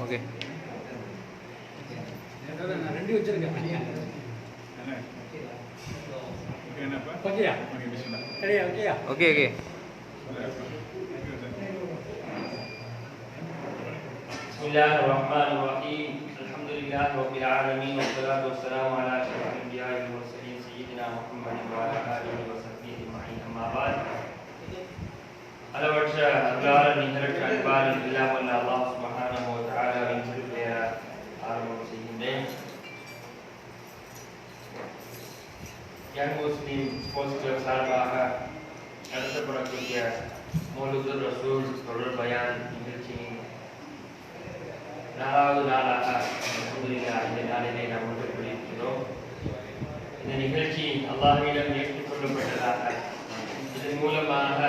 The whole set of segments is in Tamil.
ஓகே ஓகே ஓகே بسم الله الرحمن الرحيم الحمد لله رب العالمين والصلاة والسلام على أشرف الأنبياء والمرسلين سيدنا محمد وعلى آله وصحبه أجمعين أما بعد அளவற்ற அல்லாஹ் நிகரற்ற அன்பாளன் எல்லாம் வல்ல அல்லாஹ் சுப்ஹானஹு வ தஆலாவின் திருப்பெயரால் ஆரம்பம் செய்கின்றேன். யங் முஸ்லிம் ஸ்போர்ட்ஸ் கிளப் சார்பாக நடத்தப்படக்கூடிய மௌலூதுர் ரசூல் தொடர் பயான் நிகழ்ச்சியின் 4வது நாளாக அல்ஹம்துலில்லாஹ் இந்த நாளிலே நாம் ஒன்று கூடியிருக்கிறோம். இந்த நிகழ்ச்சி அல்லாஹ்விடம் ஏற்றுக்கொள்ளப்பட்டதாக, இதன் மூலமாக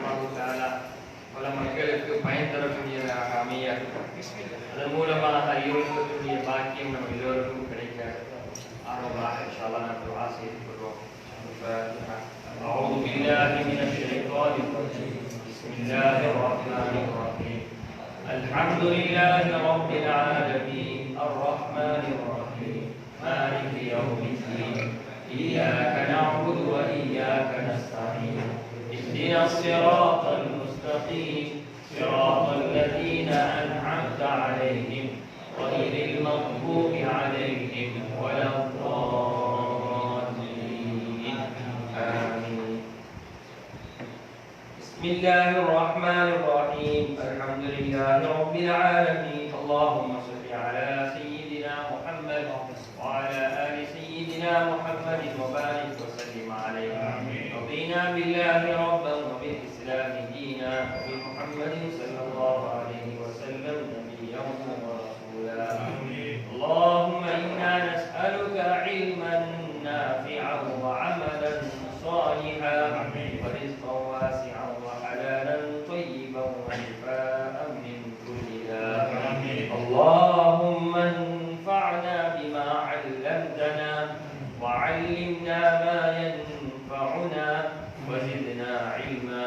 அல்லாஹ் தஆலா பல மக்களுக்கு பயன் தரக்கூடியதாக அமைய, அதன் மூலமாக இறைவனுடைய பாக்கியம் நம் எல்லோருக்கும் கிடைக்க ஆர்வமாக இன்ஷா அல்லாஹ் நாம் துஆ செய்து கொள்வோம். أعوذ بالله من الشيطان الرجيم بسم الله الرحمن الرحيم الحمد لله رب العالمين الرحمن الرحيم مالك يوم الدين إياك نعبد وإياك نستعين اهدنا الصراط المستقيم صراط الذين أنعمت عليهم غير المغضوب عليهم ولا الضالين آمين. بسم الله الرحمن الرحيم الحمد لله رب العالمين اللهم صل على سيدنا محمد وعلى آل سيدنا محمد وبارك وسلم عليه. رضينا بالله ربا وبالإسلام دينا وبمحمد صلى الله عليه وسلم نبيا ورسولا. اللهم إنا نسألك علما نافعا وعملا صالحا ورزقا واسعا وحلالا طيبا وشفاء من كل داء. اللهم انفعنا بما علمتنا وعلمنا ما ينفعنا وزدنا علما.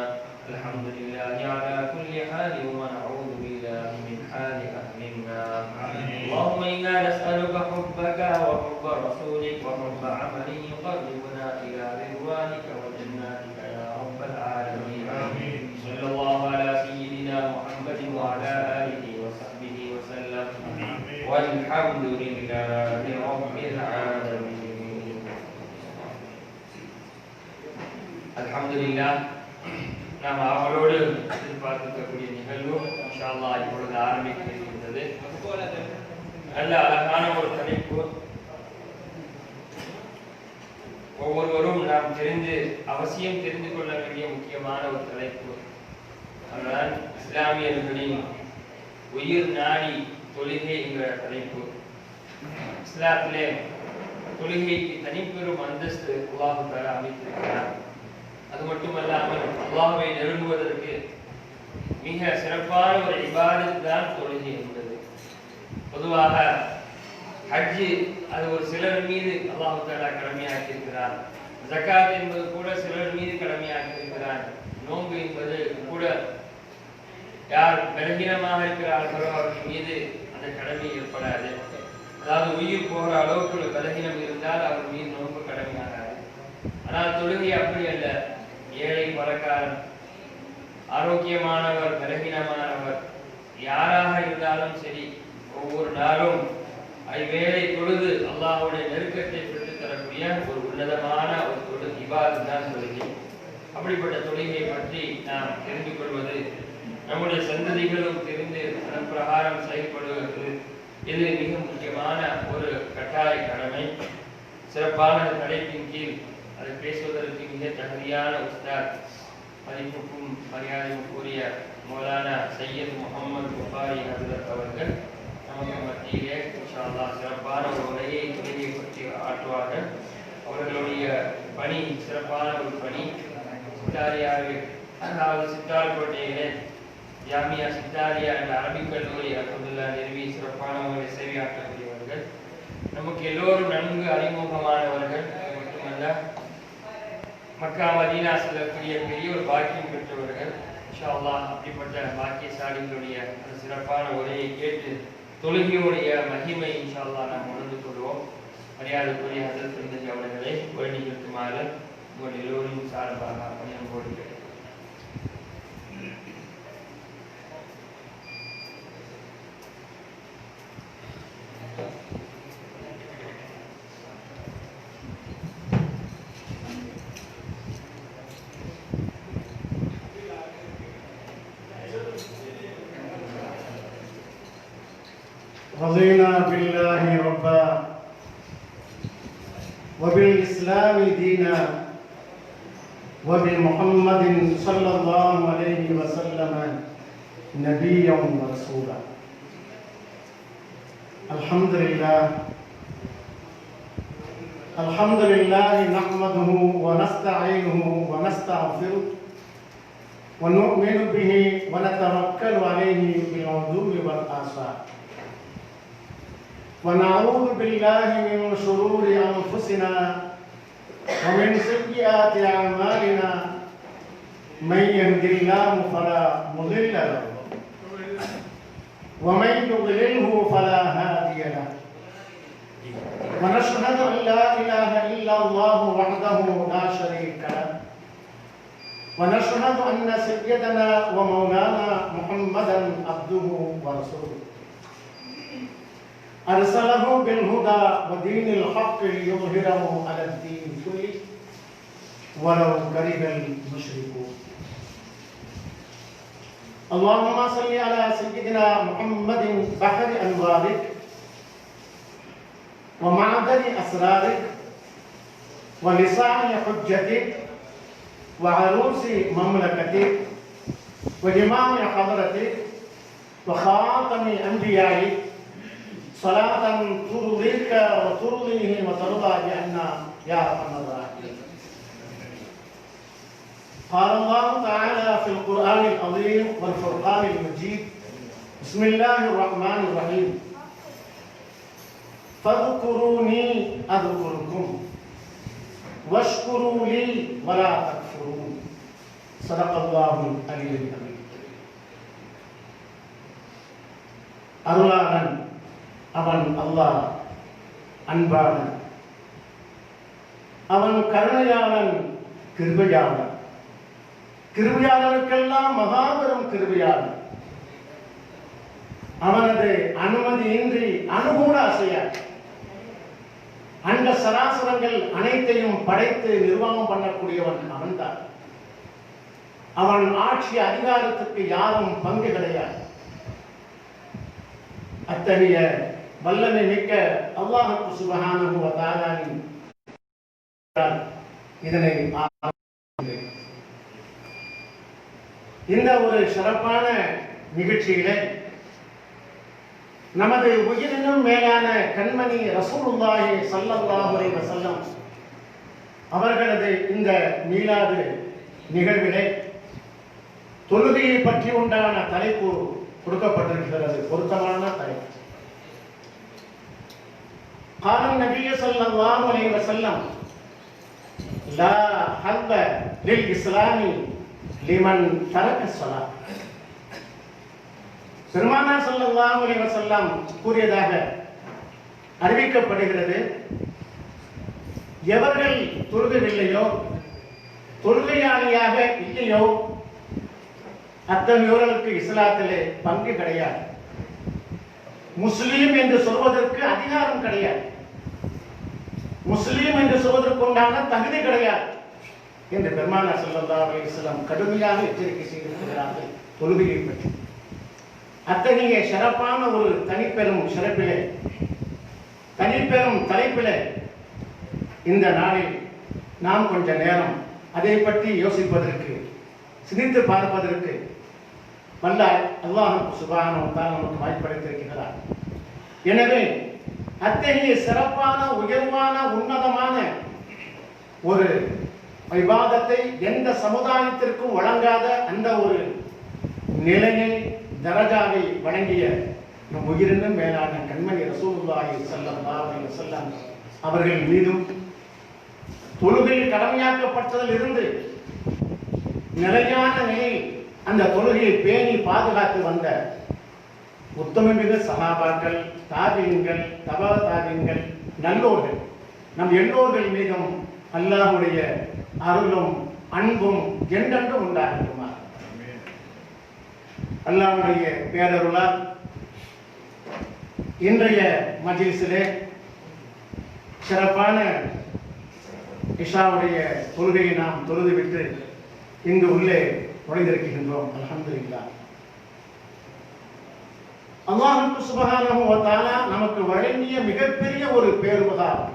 الحمد لله على كل حال ونعوذ بالله من حال أهل النار. اللهم إنا نسألك حبك وحب رسولك وحب عمل يقربنا إلى رضوانك وجناتك يا رب العالمين. صلى الله على سيدنا محمد وعلى آله وصحبه وسلم والحمد لله رب العالمين. الحمد لله. நாம் அவளோடு எதிர்பார்க்கக்கூடிய நிகழ்வு இன்ஷா அல்லாஹ் இப்பொழுது ஆரம்பிக்க இருக்கின்றது. நல்ல அழகான ஒரு தலைப்பு. ஒவ்வொருவரும் நாம் அவசியம் தெரிந்து கொள்ள வேண்டிய முக்கியமான ஒரு தலைப்பு. அதுதான் இஸ்லாமியர்களின் உயிர் நாடி தொழுகை என்ற தலைப்பு. இஸ்லாத்திலே தொழுகைக்கு தனிப்பெரும் அந்தஸ்து அல்லாஹ் தஆலா அமைத்திருக்கிறார். அது மட்டுமல்லாமல் அல்லாஹ்வை நெருங்குவதற்கு மிக சிறப்பான ஒரு இபாதத் தான் தொழுகை என்பது. பொதுவாக ஹஜ் அது ஒரு சிலர் மீது அல்லாஹ் தஆலா கடமையாக்கி இருக்கிறார். ஜகாத் என்பது கூட சிலர் மீது கடமையாக்கி இருக்கிறார். நோன்பு என்பது கூட யார் பலகீனமாக இருக்கிறார்களோ அவர்கள் மீது அந்த கடமை ஏற்படாது. அதாவது உயிர் போகிற அளவுக்கு பலகீனம் இருந்தால் அவர் மீது நோன்பு கடமையாகாது. ஆனால் தொழுகை அப்படி அல்ல. ஏழை பணக்காரன், ஆரோக்கியமானவர், பலகீனமானவர், யாராக இருந்தாலும் சரி, ஒவ்வொரு நாளும் ஐவேளை தொழுது அல்லாஹ்வுடைய நெருக்கத்தை பெற்றுத் தரக்கூடிய ஒரு உன்னதமான ஒரு தொழு இபாதத் தான் தொழுகை. அப்படிப்பட்ட தொழுகையை பற்றி நாம் தெரிந்து கொள்வது, நம்முடைய சந்ததிகளும் தெரிந்து அதன் பிரகாரம் செயல்படுவது இது மிக முக்கியமான ஒரு கட்டாய கடமை. சிறப்பான தலைப்பின் கீழ் அதை பேசுவதற்கு மிக தகுதியான உஸ்தாத், மதிப்புக்கும் மரியாதையும் கூறிய மௌலானா சையத் முகமது புகாரி ஹஜ்ரத் அவர்கள் நமக்கு மத்தியிலே இன்ஷா அல்லாஹ் சிறப்பான ஒரு உரையை தொழுகையை பற்றி ஆற்றுவார்கள். அவர்களுடைய பணி சிறப்பான ஒரு பணி. சித்தாரியாவில், அதாவது சித்தார்கோட்டையிலே ஜாமியா சித்தாரியா என்ற அரபிக் கல்லூரி அல்ஹம்துலில்லாஹ் நிறுவி சிறப்பான ஒரு சேவையாற்றக்கூடியவர்கள். நமக்கு எல்லோரும் நன்கு அறிமுகமானவர்கள். மட்டுமல்ல, மக்கா மதீனா செல்லக்கூடிய பெரிய ஒரு பாக்கியம் பெற்றவர்கள். இன்ஷா அல்லாஹ் அப்படிப்பட்ட பாக்கியசாலிகளுடைய அந்த சிறப்பான உரையை கேட்டு தொழுகையுடைய மகிமை இன்ஷா அல்லாஹ் நாம் உணர்ந்து கொள்வோம். மரியாதைக்குரிய ஹஜ்ரத் ஃபிர்தௌஸ் அவர்களை உரை நிகழ்த்துமாறு உங்கள் எல்லோரையும் சார்பாக பணியோடு கேட்கிறேன். رضينا بالله ربا وبالإسلام دينا وبمحمد صلى الله عليه وسلم نبيا ورسولا. الحمد لله نحمده ونستعينه ونستغفره ونؤمن به ونتوكل عليه بالغدو والآصال ونعوذ بالله من شرور أنفسنا ومن سيئات أعمالنا من يهد الله فلا مضل له ومن يضلله فلا هادي له ونشهد أن لا إله إلا الله وحده لا شريك له ونشهد أن سيدنا ومولانا محمدا عبده ورسوله أرسله بالهدى ودين الحق ليظهره على الدين كله ولو كره المشركون. اللهم صل على سيدنا محمد بحر أنوارك ومعدن أسرارك ولسان حجتك وعروس مملكتك وجماع حضرتك وخاتم أنبيائك صلاة ترضيك وترضيه وترضى عنا يا أرحم الراحمين. قال الله تعالى في القرآن العظيم والفرقان المجيد: بسم الله الرحمن الرحيم فاذكروني أذكركم واشكروا لي ولا تكفرون. صدق الله العلي العظيم. அருளாளன் அவன் அல்லாஹ், அன்பாளன் அவன், கருணையாளன், கிருபையாளன். கிருபையாளனுக்கெல்லாம் மகாபெரும் கிருபையாளன். அவனது அனுமதியின்றி அணுகூட அசையாது. அண்ட சராசரங்கள் அனைத்தையும் படைத்து நிர்வாகம் பண்ணக்கூடியவன் அவன்தான். அவன் ஆட்சி அதிகாரத்துக்கு யாரும் பங்கு கிடையாது. அத்தகைய வல்லமை மிக்க அல்லாஹ் சுப்ஹானஹு வ தஆலாவின் இதனை இந்த ஒரு சிறப்பான நிகழ்ச்சியிலே நமது உயிரினும் மேலான கண்மணி ரசூலுல்லாஹி ஸல்லல்லாஹு அலைஹி வஸல்லம் அவர்களது இந்த மீலாது நிகழ்விலே தொழுகையை பற்றி உண்டான தலைப்பு கொடுக்கப்பட்டிருக்கிறது. பொருத்தமான தலைப்பு. قال النبي صلى الله عليه وسلم لا حظ للإسلام لمن ترك الصلاة. பெருமானார் ஸல்லல்லாஹு அலைஹி வஸல்லம் கூறியதாக அறிவிக்கப்படுகிறது, எவர்கள் தொழுகவில்லையோ, தொழுகையாளியாக இல்லையோ, அத்தகையோர்களுக்கு இஸ்லாத்திலே பங்கு கிடையாது. முஸ்லீம் என்று சொல்வதற்கு அதிகாரம் கிடையாது. முஸ்லீம் என்று சொல்வதற்குண்டான தகுதி கிடையாது என்று பெருமானார் ஸல்லல்லாஹு அலைஹி வஸல்லம் கடுமையாக எச்சரிக்கை செய்திருக்கிறார்கள் தொழுகையை பற்றி. அத்தகைய சிறப்பான ஒரு தனிப்பெரும் சிறப்பிலே, தனிப்பெரும் தலைப்பிலே இந்த நாளில் நாம் கொஞ்ச நேரம் அதை பற்றி யோசிப்பதற்கு, சிந்தித்து பார்ப்பதற்கு வல்ல அல்லாஹ் சுப்ஹானஹு வ தஆலா நமக்கு வாய்ப்பளித்திருக்கிறார். எனவே அத்தகைய சிறப்பான, உயர்வான, உன்னதமான ஒரு இபாதத்தை எந்த சமுதாயத்திற்கும் வழங்காத அந்த ஒரு நிலையை, தரஜாவை வழங்கிய நம் உயிரினும் மேலான கண்மணி ரசூலுல்லாஹி ஸல்லல்லாஹு அலைஹி வஸல்லம் அவர்கள் மீதும் தொழுகை கடமையாக்கப்பட்டதில் இருந்து நிலையான நிலையில் அந்த தொழுகையை பேணி பாதுகாத்து வந்த உத்தமமிகு சகாபாக்கள், தாபியங்கள், தபா தாபியங்கள், நல்லோர்கள் நம் எல்லோர்கள் மீதும் அல்லாஹ்வுடைய அருளும் அன்பும் என்றென்றும் உண்டாகட்டுமா. அல்லாஹ்வுடைய பேரருளால் இன்றைய மஜ்லிஸிலே சிறப்பான இஷாவுடைய தொழுகையை நாம் தொழுதுவிட்டு இங்கு உள்ளே நுழைந்திருக்கின்றோம். அல்ஹம்துலில்லாஹ். அல்லாஹ் சுப்ஹானஹு வ தஆலா நமக்கு வழங்கிய மிகப்பெரிய ஒரு பேருபகாரம்,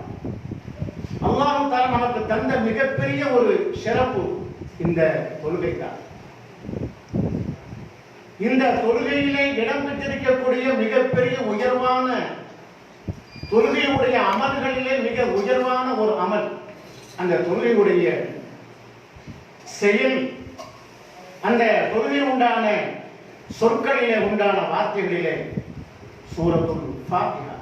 அல்லாஹ் தஆலா நமக்கு தந்த மிகப்பெரிய ஒரு சிறப்பு இந்த தொழுகை தான். இந்த தொழுகையிலே இடம்பெற்றிருக்கக்கூடிய மிகப்பெரிய உயர்வான தொழுகையுடைய அமல்களிலே மிக உயர்வான ஒரு அமல் அந்த தொழுகையுடைய செயல், அந்த தொழுகை உண்டான சொற்களிலே உண்டான வார்த்தைகளிலே சூரத்துல் ஃபாத்திஹா.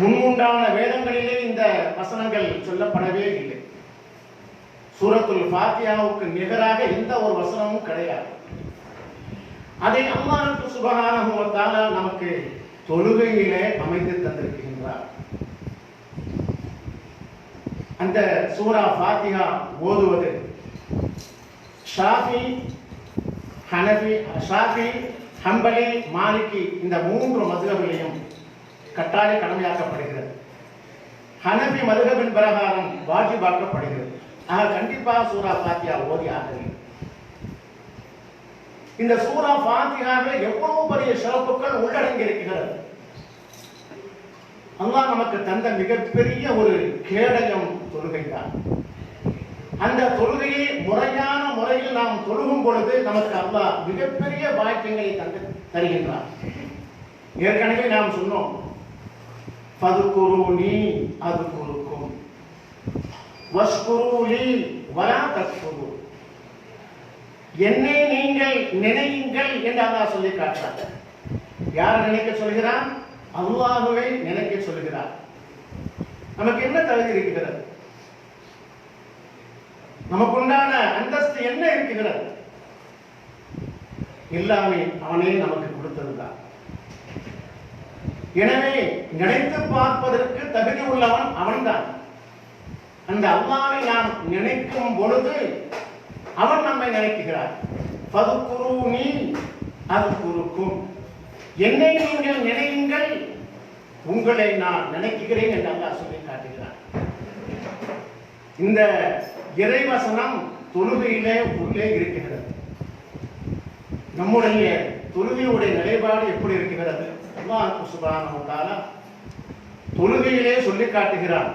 முன்னுண்டான வேதங்களிலே இந்த வசனங்கள் சொல்லப்படவே இல்லை. சூரத்துல் ஃபாத்திஹாவுக்கு நிகராக எந்த ஒரு வசனமும் கிடையாது. அதை அல்லாஹ் சுப்ஹானஹு வ தஆலா நமக்கு தொழுகையிலே அமைத்து தந்திருக்கின்றார். அந்த சூரா ஃபாத்திஹா ஓதுவது ஷாஃபி, ஹனஃபி, ஹம்பலி, மாலிகி இந்த 3 மதுஹபிலையும் கட்டாய கடமையாக்கப்படுகிறது. ஹனஃபி மதுஹபின் பிரகாரம் வாஜிபாக்கப்படுகிறது. ஆக கண்டிப்பாக சூரா ஃபாத்திஹா ஓதி ஆக வேண்டும். இந்த சூரா ஃபாத்திஹாவில் எவ்வளவு பெரிய சிறப்புகள் உள்ளடங்கி இருக்கிறது. அல்லாஹ் நமக்கு தந்த மிகப்பெரிய ஒரு கேடயம் தொழுகை தான். அந்த தொழுகையை முறையான முறையில் நாம் தொழுகும் பொழுது நமக்கு அல்லாஹ் மிகப்பெரிய பாக்கியங்களை தருகின்றார். ஏற்கனவே நாம் சொன்னோம், ஃபதுகுரூனி அதுகுருக்கும் வஷ்குரூலி வலா தக்ஃபுரு. என்னை நீங்கள் நினையுங்கள் என்று அல்லாஹ் சொல்லி காட்டுறார். யார் நினைக்க சொல்கிறார்? அல்லாஹ்வை நினைக்க சொல்கிறார். நமக்கு என்ன தகுதி இருக்கிறது? நமக்குண்டான அந்தஸ்து என்ன இருக்கிறது? எல்லாமே அவனே நமக்கு கொடுத்ததுதான். எனவே நினைத்து பார்ப்பதற்கு தகுதி உள்ளவன் அவன்தான். அந்த அல்லாஹ்வை நாம் நினைக்கும் பொழுது அவன் நம்மை நினைக்கிறார். ஃபதுகுரூனி அதுகுருக்கும். என்னை நீங்கள் நினையுங்கள், உங்களை நான் நினைக்கிறேன் என்று அல்லாஹ் சொல்லி காட்டுகிறார். இந்த இறைவசனம் தொழுகையிலே உள்ளே இருக்கிறது. நம்முடைய தொழுகையுடைய நிலைப்பாடு எப்படி இருக்கிறது? அல்லாஹ் சுப்ஹானஹு வ தஆலா தொழுகையிலே சொல்லி காட்டுகிறார்.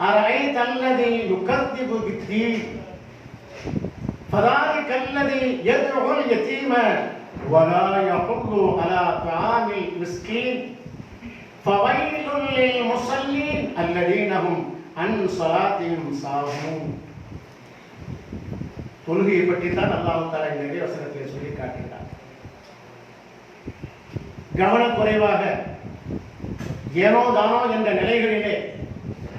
அரஐதல்லதி யுகத்திபு பித்தீன் ஃபதாலிகல்லதி யத்உல் யதீம வலா யஹுல்லு அலா தஆமில் மிஸ்கீன் ஃபவைலுல் லில் முஸல்லீன் அல்லதீன ஹும் அன் ஸலாத்திஹிம் சாஹூன். தொழுகையை பற்றி தான் அல்லாஹ் தஆலா இந்த வசனத்திலே சொல்லி காட்டுகிறார். கவனக்குறைவாக ஏனோ தானோ என்ற நிலைகளிலே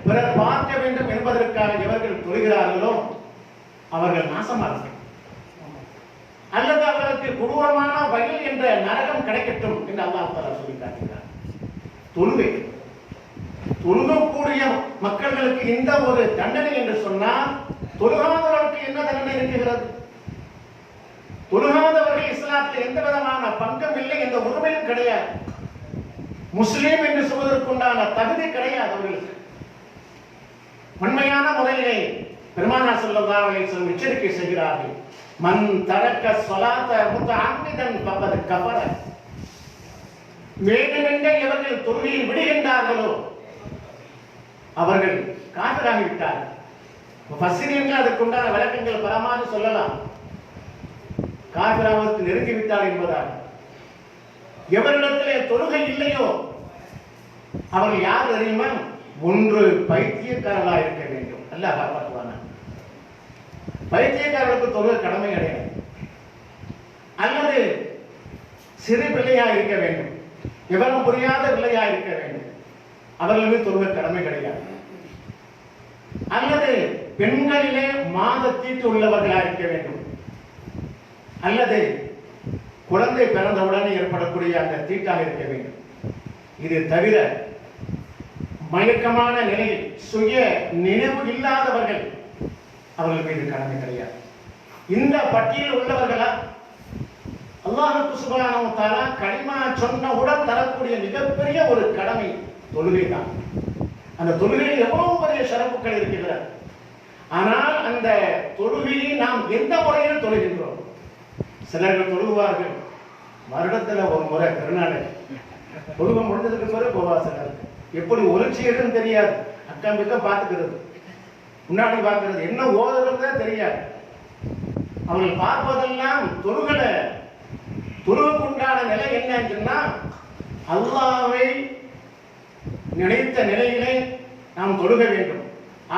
பிறர் பார்க்க வேண்டும் என்பதற்காக எவர்கள் தொழுகிறார்களோ அவர்கள் நாசமார்கள், அல்லது அவர்களுக்கு கொடூரமான வயல் என்ற நரகம் கிடைக்கட்டும் என்று அல்லாஹ் தஆலா சொல்லி காட்டுகிறார். தொழுகக்கூடிய மக்களுக்கு இந்த ஒரு தண்டனை என்று சொன்னால், தொழுகாதவர்களுக்கு என்ன தண்டனை இருக்கிறது? தொழுகாதவர்கள் இஸ்லாத்தில் எந்த விதமான பங்கம் இல்லை, எந்த உரிமையும் கிடையாது. முஸ்லீம் என்று சொல்வதற்குண்டான தகுதி கிடையாது அவர்களுக்கு. உண்மையான முறையிலே பெருமானார் ஸல்லல்லாஹு அலைஹி வஸல்லம் எச்சரிக்கை செய்கிறார்கள். மன் தரக்க ஸலாத முத்தஅம்மிதன் ஃபகத் கஃபர. வேண்டுமென்றே எவர்கள் தொழுகையை விடுகின்றார்களோ அவர்கள் காஃபிராகி விட்டார்கள். முஃபஸ்ஸிரீன்கள் அதற்குண்டான விளக்கங்கள் பலமாக சொல்லலாம். காஃபிராவுக்கு நெருங்கி விட்டார் என்பதாக. எவரிடத்திலே தொழுகை இல்லையோ அவர்கள் யார் தெரியுமா? ஒன்று பைத்தியக்காரர்களாக இருக்க வேண்டும். அல்லாஹ் காப்பாற்றுவான. பைத்தியக்காரர்களுக்கு தொழுகை கடமை கிடையாது. அல்லது சிறு பிள்ளையா இருக்க வேண்டும், விவரம் புரியாத பிள்ளையா இருக்க வேண்டும், அவர்களுக்கு தொழுகை கடமை கிடையாது. அல்லது பெண்களிலே மாத தீட்டு உள்ளவர்களாக இருக்க வேண்டும், அல்லது குழந்தை பிறந்தவுடனே ஏற்படக்கூடிய அந்த தீட்டாக இருக்க வேண்டும். இது தவிர மயக்கமான நிலையில் சுய நினைவு இல்லாதவர்கள் அவர்கள் மீது கடமை கிடையாது. இந்த பட்டியல் உள்ளவர்களா அல்லாஹ் சுப்ஹானஹு வ தஆலா கலிமா சொன்னவுடன் தரக்கூடிய மிகப்பெரிய ஒரு கடமை தொழுகை தான். அந்த தொழுகையில் எவ்வளவு பெரிய சிறப்புகள் இருக்கிறது. ஆனால் அந்த தொழுகையை நாம் எந்த முறையில் தொழுகின்றோம்? சிலர்கள் தொழுவார்கள் வருடத்துல ஒரு முறை கருநாடக தொழுகை முடிஞ்சதுக்கு பிறகு போவா. சிலர் எப்படி ஒளிச்சியதுன்னு தெரியாது, அக்கம் பக்கம் பார்த்துக்கிறது, முன்னாடி பார்க்கிறது, என்ன ஓதுறதே தெரியாது. அவர்கள் பார்ப்பதெல்லாம் தொழுகைக்குண்டான நிலை என்னன்னு சொன்னா, அல்லாஹ்வை நினைத்த நிலையிலே நாம் தொழுக வேண்டும்.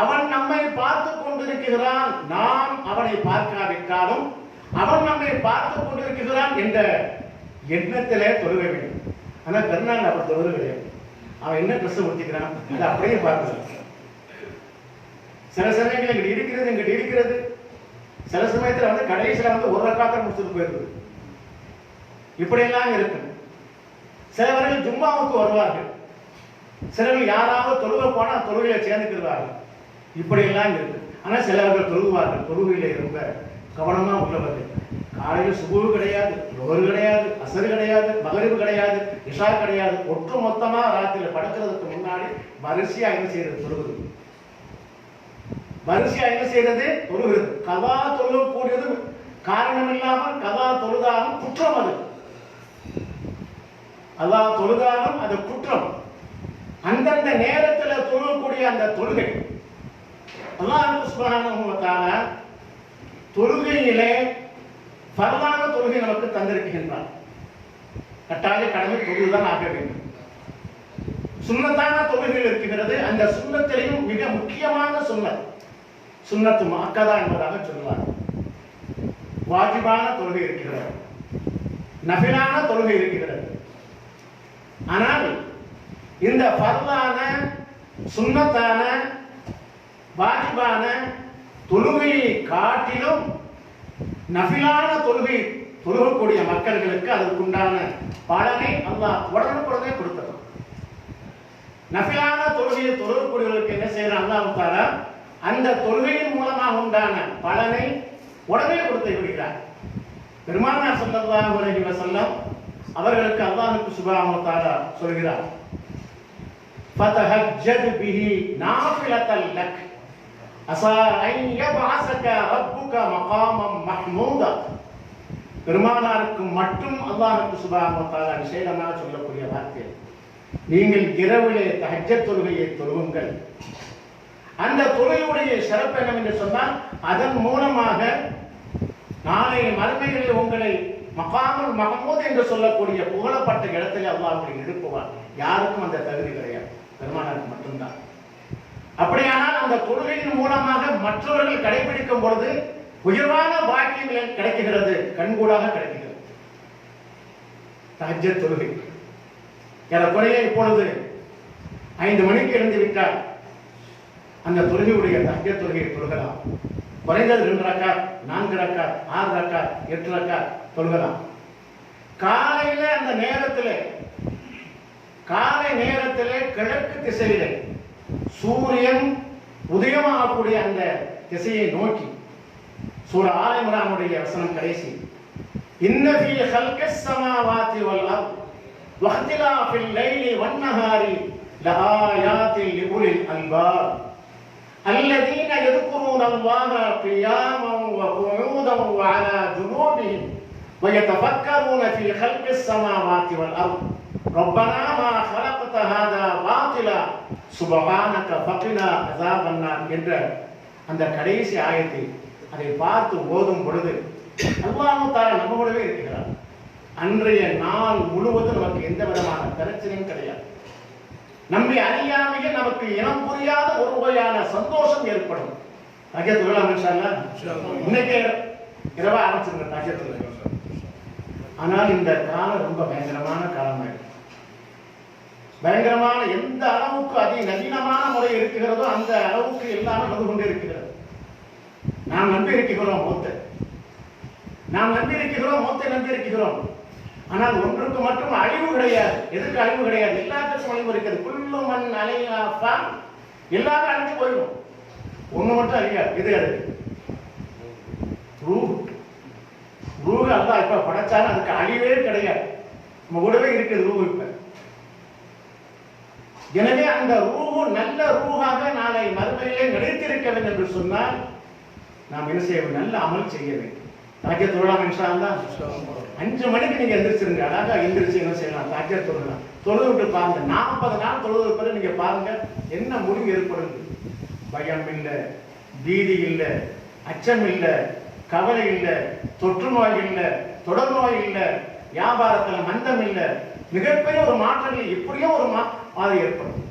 அவன் நம்மை பார்த்து கொண்டிருக்கிறான், நாம் அவனை பார்க்காவிட்டாலும் அவன் நம்மை பார்த்து கொண்டிருக்கிறான் என்ற எண்ணத்திலே தொழுக வேண்டும். ஆனா கருணாநிதி அப்படி தொழுக கிடையாது. அவன் என்ன ட்ரெஸ் ஊத்திக்கிறான் அதை அப்படியே பார்க்கிறான். சில சமயங்கள் இங்கிட்டு இருக்கிறது, சில சமயத்துல வந்து கடைசியில வந்து ஒரு ரக்காத்தை முடிச்சுட்டு போயிருக்கு. இப்படியெல்லாம் இருக்கு. சிலவர்கள் ஜும்மாவுக்கு வருவார்கள், சிலர்கள் யாராவது தொழுகை போனா தொழுகையில சேர்ந்துக்கிறார்கள். இப்படியெல்லாம் இருக்கு. ஆனா சிலவர்கள் தொழுகுவார்கள், தொழுகையில ரொம்ப கவனமா உள்ளவர்கள். காலையில் சுபூஹ் கிடையாது, லுஹர் கிடையாது, அஸ்ர் கிடையாது, மக்ரிப் கிடையாது, இஷா கிடையாது. ஒட்டு மொத்தமா ராத்திரில படுக்கிறதுக்கு முன்னாடி வரிசையா என்ன செய்யறது? தொழுகுது. வரிசையா என்ன செய்யறது? தொழுகிறது. கதா தொழுகக்கூடியது காரணம் இல்லாமல் கதா தொழுதாலும் குற்றம். அது அல்லாஹ் தொழுதாலும் அது குற்றம். அந்தந்த நேரத்தில் தொழுகக்கூடிய அந்த தொழுகை அல்லாஹ் சுப்ஹானஹு வ தஆலா தொழுகையிலே ஃபர்லான தொழுகை நமக்கு தந்திருக்கின்றான். கட்டாய கடமை தொழுதுதான் ஆக வேண்டும். சுன்னத்தான தொழுகைகள் இருக்கிறது. அந்த சுன்னத்திலையும் மிக முக்கியமான சுன்னத்து முஅக்கதா என்பதாக சொல்வார். வாஜிபான தொழுகை இருக்கிறது, நஃபிலான தொழுகை இருக்கிறது. ஆனால் இந்த ஃபர்லான சுன்னத்தான வாஜிபான தொழுகையை காட்டிலும் நஃபிலான தொழுகை தொழுகக்கூடிய மக்களுக்கு அதற்குண்டான பலனை அல்லாஹ் உடனுக்குடனே கொடுத்தது. நஃபிலான தொழுகையை தொழுகக்கூடியவர்களுக்கு என்ன செய்யறான் அல்லாஹ் தஆலா? அந்த தொழுகையின் மூலமாக உண்டான பலனை உடனே கொடுத்து விடுகிறார். பெருமானார் ஸல்லல்லாஹு அலைஹி வஸல்லம் அவர்களுக்கு அல்லாஹ் சுப்ஹானஹு வ தஆலா சொல்கிறார், ஃபதஹஜ்ஜத் பிஹி நாஃபிலத்தல் லக் அஸா அன் யபஅஸக ரப்புக மகாமம் மஹ்மூதா. பெருமானாருக்கு மட்டும் அல்லாஹ் சுப்ஹானஹு வ தஆலா விசேஷமாக சொல்லக்கூடிய வார்த்தை, நீங்கள் இரவிலே தஹஜ்ஜத் தொழுகையை தொழுவுங்கள். அந்த தொழுகையுடைய சிறப்பு என்னவென்று சொன்னால், அதன் மூலமாக நாளை மறுமைகளில் உங்களை மகாமுல் மஹமூத் என்று சொல்லக்கூடிய புகழப்பட்ட இடத்திலே அல்லாஹ் உங்களை எழுப்புவார். யாருக்கும் அந்த தகுதி கிடையாது, பெருமானாருக்கு மட்டும்தான். அப்படியானால் அந்த தொழுகையின் மூலமாக மற்றவர்கள் கடைபிடிக்கும் பொழுது உயர்வான பாக்கியங்கள் கிடைக்கிறது, கண்கூடாக கிடைக்கிறது. தஹஜ்ஜத் தொழுகை ஏறக்குறைய இப்பொழுது 5 மணிக்கு எழுந்து விட்டால் அந்த தொழுகையுடைய தஹஜ்ஜத் தொழுகையை தொழுகலாம். குறைந்தது 2 ரக்காத், 4 ரக்காத், 6 ரக்காத், 8 ரக்காத் தொழுகலாம். காலையில அந்த நேரத்திலே, காலை நேரத்திலே கிழக்கு திசையிலே சூரியன் உதயமாகக்கூடிய அந்த திசையை நோக்கி, சூரா ஆல இம்ரானுடைய வசனம் கடைசி, இன்ன ஃபீ ஹல்கிஸ் ஸமாவாதி வல் அர்த் வஹ்திலாஃபில் லைலி வன் நஹாரி லஆயாத்தின் லிஉலில் அல்பாப் الذين يذكرون الله قياما وقعودا وعلى جنوبهم ويتفكرون في خلق السماوات والأرض ربنا ما خلقت هذا باطلا سبحانك فقنا عذاب النار என்ற அந்த கடைசி ஆயத்தை அதை பார்த்து ஓதும் பொழுது அல்லாஹ் தஆலா நம்மோடவே இருக்கிறார். அன்றைய நாள் முழுவதும் நமக்கு எந்த விதமான பிரச்சனையும் கிடையாது. நம்மை அறியாமையே நமக்கு இனம் புரியாத ஒரு வகையான சந்தோஷம் ஏற்படும். தஹஜ்ஜத் தொழலாம் இன்ஷா அல்லாஹ். இன்னைக்கு இரவா ஆரம்பிச்சிருங்க தஹஜ்ஜத் தொழ. ஆனால் இந்த காலம் ரொம்ப பயங்கரமான காலமாயிருக்கு. பயங்கரமான எந்த அளவுக்கு அதி நவீனமான முறை இருக்கிறதோ அந்த அளவுக்கு எல்லாமே வந்து கொண்டே இருக்கிறது. நாம் நம்பி இருக்கிறோம் மௌத்தை, நாம் நம்பி இருக்கிறோம் மௌத்தை நம்பி இருக்கிறோம். ஆனால் ஒன்றுக்கு மட்டும் அழிவு கிடையாது. எதுக்கு அழிவு கிடையாது? எல்லாத்துக்கும் அழிவு இருக்கிறது. குல்லு மன் அலைஹா ஃபான், எல்லாரும் அழிஞ்சு போயிடும். ஒண்ணு மட்டும் அழியாது. எது? அது ரூஹ். ரூஹ் அல்லாஹ் இப்ப படைச்சாலும் அதுக்கு அழிவே கிடையாது. நம்ம கூடவே இருக்குது ரூஹ் இப்ப. எனவே அந்த ரூஹு நல்ல ரூஹாக நாளை மறுமையிலே நிலைத்திருக்க வேண்டும் என்று சொன்னால் நாம் என்ன செய்ய வேண்டும்? நல்ல அமல் செய்ய வேண்டும். தாக்கிய தொழலாம் இன்ஷா அல்லாஹ். 5 மணிக்கு நீங்க எந்திரிச்சிருங்க. அழகா எந்திரிச்சு என்ன செய்யலாம்? தாக்கிய தொழலாம். தொழுது விட்டு பாருங்க. 40 நாள் தொழுது பிறகு நீங்க பாருங்க என்ன முடிவு ஏற்படுது. பயம் இல்லை, பீதி இல்லை, அச்சம் இல்லை, கவலை இல்லை, தொற்று நோய் இல்லை, தொடர் நோய் இல்லை, வியாபாரத்துல மந்தம் இல்லை, மிகப்பெரிய ஒரு மாற்றங்கள் எப்படியோ ஒரு மாதிரி ஏற்படும்.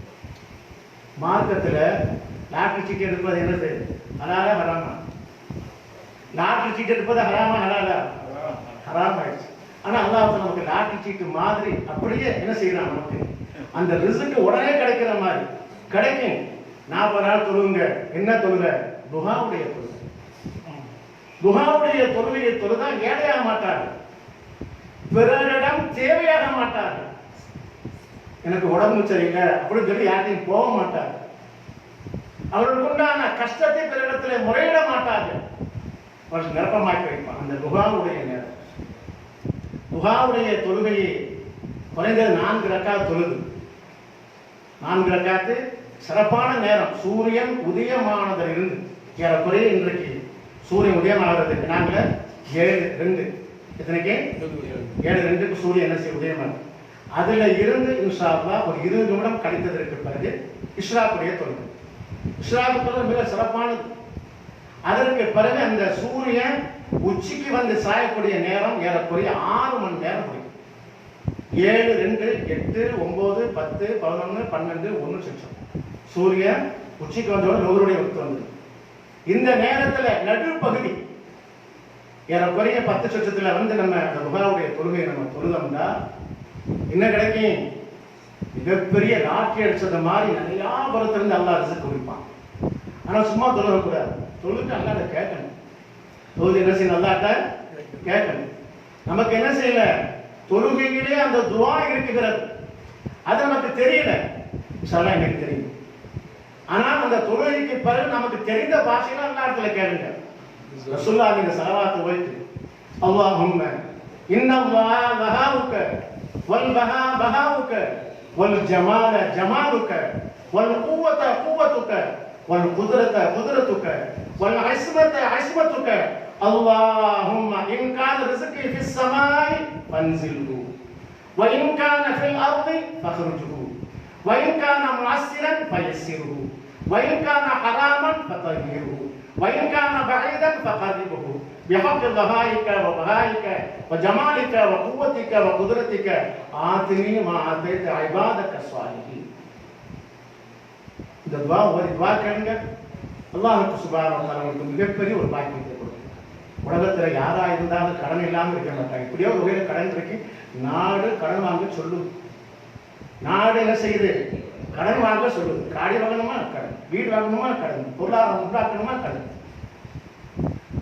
மார்க்கத்துல லாட்டரி சீட்டு எடுப்பது என்னது? ஹலாலா ஹராமா? லாட்டரி சீட்டு எடுப்பது ஹராமா ஹலாலா? ஹராம் ஆயிடுச்சு. ஆனா அல்லாஹ் நமக்கு லாட்டரி சீட்டு மாதிரி அப்படியே என்ன செய்யறான்? நமக்கு அந்த ரிஸ்க் உடனே கிடைக்கிற மாதிரி கிடைக்கும். 40 நாள் தொழுங்க. என்ன தொழுக? துஹாவுடைய தொழுகை. துஹாவுடைய தொழுகையை தொழுதா ஏழையாக மாட்டார்கள், பிறரிடம் தேவையாக மாட்டார்கள். எனக்கு உடம்பு சரியில்லை அப்படின்னு சொல்லி யார்ட்டையும் போக மாட்டார்கள். அவர்களுக்கு உண்டான கஷ்டத்தை பிறரிடத்திலே முறையிட மாட்டார்கள். அவர்கள் நிரப்பமாக்கி வைப்பான். அந்த துஹாவுடைய நேரம், துஹாவுடைய தொழுகையை குறைந்தது 4 ரக்காத் தொழுது. 4 ரக்காத்து சிறப்பான நேரம். சூரியன் உதயமானதிலிருந்து ஏறக்குறைய இன்றைக்கு சூரியன் உதயமாகிறதுக்கு நாங்கள் 7:02 எத்தனைக்கு? 7:02க்கு சூரியன் என்ன செய்ய உதயமானது. அதுல இருந்து இன்ஷா அல்லாஹ் ஒரு 20 நிமிடம் கழித்ததற்கு பிறகு இஷ்ராக்குடைய தொழுகை. இஷ்ராக்கு தொழுகை மிக சிறப்பானது. அதற்கு பிறகு அந்த சூரியன் உச்சிக்கு வந்து சாயக்கூடிய நேரம் ஏறக்குறைய 6 மணி நேரம் முடியும். 7, 2, 8, 9, 10, 11, 12, 1 செஞ்சோம். சூரியன் உச்சிக்கு வந்தோட நோருடைய ஒத்து வந்தது. இந்த நேரத்துல நடுப்பகுதி ஏறக்குறைய 10 சொச்சத்துல வந்து நம்ம அந்த துஹாவுடைய தொழுகையை நம்ம தொழுதோம்னா என்ன கிடைக்கும்? மிகப்பெரிய லாட்டரி அடிச்சது மாதிரி நிறைய புறத்திலிருந்து அல்லாஹ் ரிஸ்க் கொடுப்பான். ஆனா சும்மா தொழுகக்கூடாது. தொழுது அல்லாஹ்ட்ட கேட்கணும். தொழுது என்ன செய்யணும்? அல்லாஹ்ட்ட கேட்கணும். நமக்கு என்ன செய்யல? தொழுகையிலே அந்த துஆ இருக்குகிறது. அது நமக்கு தெரியல. இன்ஷாஅல்லாஹ் எனக்கு தெரியும். ஆனால் அந்த தொழுகைக்கு பிறகு நமக்கு தெரிந்த பாஷையில அல்லாஹ்ட்ட கேளுங்க. ரசூலுல்லாஹ் இந்த ஸலவாத் வைத்து அல்லாஹும்ம இன்னல்லாஹ வஹாவுக வல் பஹா பஹாவுக வல் ஜமால ஜமாலுக வல் குவத குவதுக வல் குத்ரத குத்ரதுக வல் இஸ்மத இஸ்மதுக اللهم إن كان رزقي في السماء فانزله وإن كان في الأرض فاخرجه وإن كان معسرا فيسره وإن كان حراما فطهره وإن كان بعيدا فقربه بحق ضهائك وبهائك وجمالك وقوتك وقدرتك آتني ما آتيت عبادك الصالحين. இந்த துஆ கேளுங்க. அல்லாஹ் சுப்ஹானஹு வ தஆலா உங்களுக்கு மிகப்பெரிய ஒரு பாக்கியத்தை கொடுக்கும். உலகத்துல யாரா இருந்தாலும் கடன் இல்லாம இருக்க மாட்டாங்க. இப்படியோ ஒரு வகையில கடன் இருக்கு. நாடு கடன் வாங்க சொல்லுது. நாடு என்ன செய்யுது? கடன் வாங்க சொல்லுது. காடி வாங்கணுமா கடன், வீடு வாங்கணுமா கடன், பொருளாதாரம் உண்டாக்கணுமா கடன்.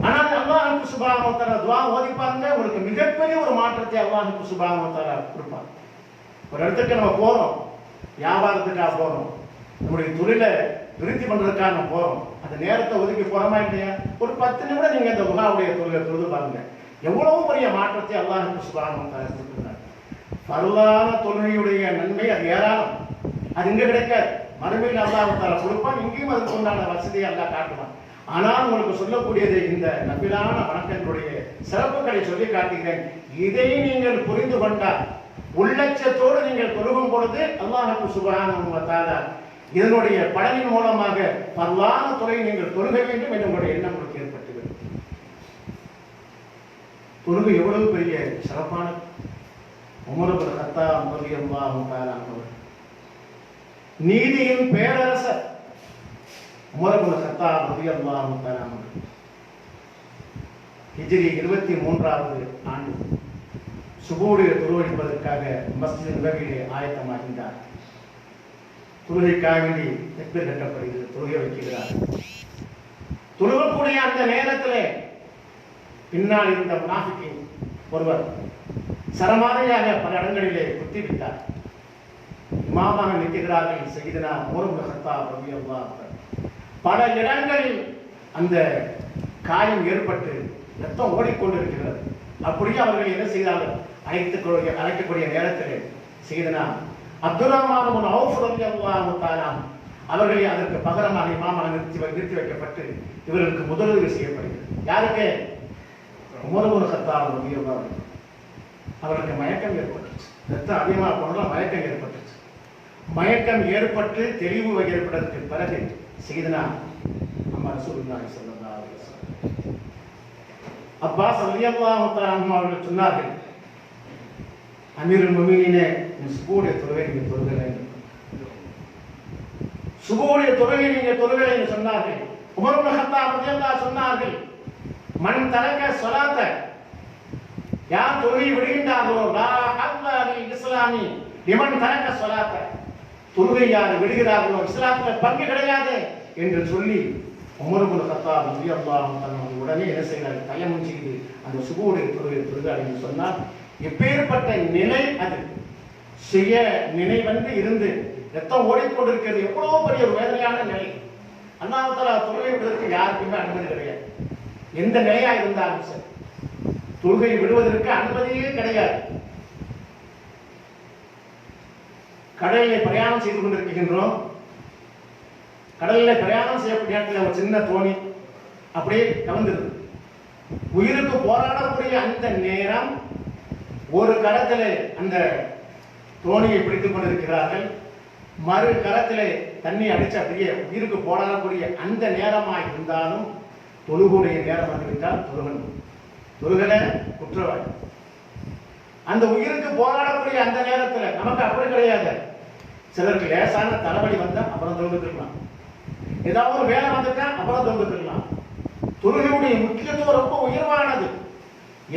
ஆனால் அல்லாஹ் சுப்ஹானஹு வ தஆலா துஆ ஓதி பாருங்க, உங்களுக்கு மிகப்பெரிய ஒரு மாற்றத்தை அல்லாஹ் சுப்ஹானஹு வ தஆலா கொடுப்பார். ஒரு இடத்துக்கு நம்ம போறோம், வியாபாரத்துக்காக போறோம், நம்முடைய தொழிலை விருத்தி பண்றதுக்காக நம்ம போறோம். அந்த நேரத்தை ஒதுக்கி போறோமா இல்லையா? ஒரு 10 நிமிடம் நீங்க இந்த துஆவுடைய தொழிலை தொழுது பாருங்க, எவ்வளவு பெரிய மாற்றத்தை அல்லாஹ் சுப்ஹானஹு வ தஆலா கொடுக்கிறார். ஃபர்லான தொழுகையுடைய நன்மை அது ஏராளம். அது இங்க கிடைக்காது. மறுமையில் அல்லாஹ் தஆலா கொடுப்பான். இங்கேயும் அதுக்கு உண்டான வசதியை அல்லாஹ் காட்டுவான். ஆனால் உங்களுக்கு சொல்லக்கூடியது இந்த நபிலான வணக்கங்களுடைய சிறப்புகளை சொல்லி காட்டுகிறேன். இதை நீங்கள் புரிந்து கொண்டால், உள்ளட்சத்தோடு நீங்கள் தொழுகும் பொழுது அல்லாஹ் சுப்ஹானஹு வ தஆலா இதனுடைய பலனின் மூலமாக பல்லான துறை நீங்கள் தொழுக வேண்டும் என்று உங்களுடைய எண்ணம் உங்களுக்கு ஏற்பட்டுவிடும். தொழுகை எவ்வளவு பெரிய சிறப்பான உமர் இப்னு கத்தாப் ரலியல்லாஹு தஆலா அன்ஹு, நீதியின் பேரரசர் உமர் இப்னு கத்தாப் ரலியல்லாஹு தஆலா அன்ஹு ஹிஜ்ரி 23வது ஆண்டு சுபூடைய தொழுவிப்பதற்காக மஸ்ஜித் நபவியிலே ஆயத்தமாகின்றார். தொழுகைக்காக வேண்டி தக்பீர் கட்டப்படுகிறது. தொழுகை வைக்கிறார். தொழுகக்கூடிய அந்த நேரத்திலே பின்னால் இருந்த முனாஃபிக்கின் ஒருவர் சரமாரியாக பல இடங்களிலே குத்திவிட்டார். இமாமாக நிற்கிறார்கள் செய்தனா உமர் இப்னு கத்தாப் ரலியல்லாஹு அன்ஹு. பல இடங்களில் அந்த காயம் ஏற்பட்டு ரத்தம் ஓடிக்கொண்டிருக்கிறது. அப்படியே அவர்கள் என்ன செய்தார்கள், அழைக்கக்கூடிய நேரத்தில் செய்தனா அப்துல் ரஹ்மான் இப்னு அவுஃப் ரலியல்லாஹு தஆலா அவர்களை அதற்கு பகரமாக இமாமாக நிறுத்தி வைக்கப்பட்டு இவர்களுக்கு முதலுதவி செய்யப்படுகிறது. யாருக்கு? உமர் இப்னு கத்தாப் ரலியல்லாஹு அன்ஹு. அவர்களுக்கு மயக்கம் ஏற்பட்டுச்சு. ரத்தம் அதிகமாக போனதால் மயக்கம் ஏற்பட்டுச்சு. மயக்கம் ஏற்பட்டு தெளிவு ஏற்பட்டதற்கு பிறகு செய்தனா நம்ம ரசூலுல்லாஹி ஸல்லல்லாஹு அலைஹி வஸல்லம் அப்பாஸ் ரலியல்லாஹு தஆலா அவர்கள் சொன்னார்கள், அமீருல் முஃமினீனே, சுபூடைய தொழுகை நீங்க தொழுகலை, சுபூடைய தொழுகை நீங்க தொழுகலை என்று சொன்னார்கள். உமர் இப்னு கத்தாப் ரலியல்லாஹு சொன்னார்கள், மன் தரக்க ஸலாத்த, யார் தொழுகை விடுகின்றார்களோ, லா ஹல்ல லில் இஸ்லாமி லிமன் தரக்க ஸலாத்த, தொழுகை யார் விடுகிறார்களோ இஸ்லாத்துல பங்கு கிடையாது என்று சொல்லி உமர் இப்னு கத்தாப் ரலியல்லாஹு அன்ஹு உடனே என்ன செய்தார்கள், தயமம் செய்து அந்த சுபூடைய தொழுகை என்று சொன்னால் எப்பேற்பட்ட நிலை அது. சுய நினைவென்று இருந்து ரத்தம் ஓடிக்கொண்டிருக்கிறது, எவ்வளவு பெரிய ஒரு வேதனையான நிலை. அல்லாஹ் தஆலா தொழுகை விடுவதற்கு யாருக்குமே அனுமதி கிடையாது. எந்த நிலையா இருந்தாலும் சரி தொழுகை விடுவதற்கு அனுமதியே கிடையாது. கடலில் பிரயாணம் செய்து கொண்டிருக்கின்றோம். கடலில் பிரயாணம் செய்யக்கூடிய இடத்துல ஒரு சின்ன தோணி அப்படியே கலந்துருது. உயிருக்கு போராடக்கூடிய அந்த நேரம் ஒரு கரத்திலே அந்த தோணியை பிடித்துக் கொண்டிருக்கிறார்கள், மறு கரத்திலே தண்ணி அடிச்சு அப்படியே உயிருக்கு போராடக்கூடிய அந்த நேரமாக இருந்தாலும் தொழுகுடைய நேரம் வந்துவிட்டால் தொழுகல குற்றவாளி. அந்த உயிருக்கு போராடக்கூடிய அந்த நேரத்தில் நமக்கு அப்படி கிடையாது. சிலருக்கு லேசான தலைவலி வந்தா அப்புறம் தொழுதுக்கலாம், ஏதாவது ஒரு வேலை வந்துட்டா அப்புறம் தொழுதுக்கலாம். தொழுகையுடைய முக்கியத்துவம் ரொம்ப உயர்வானது.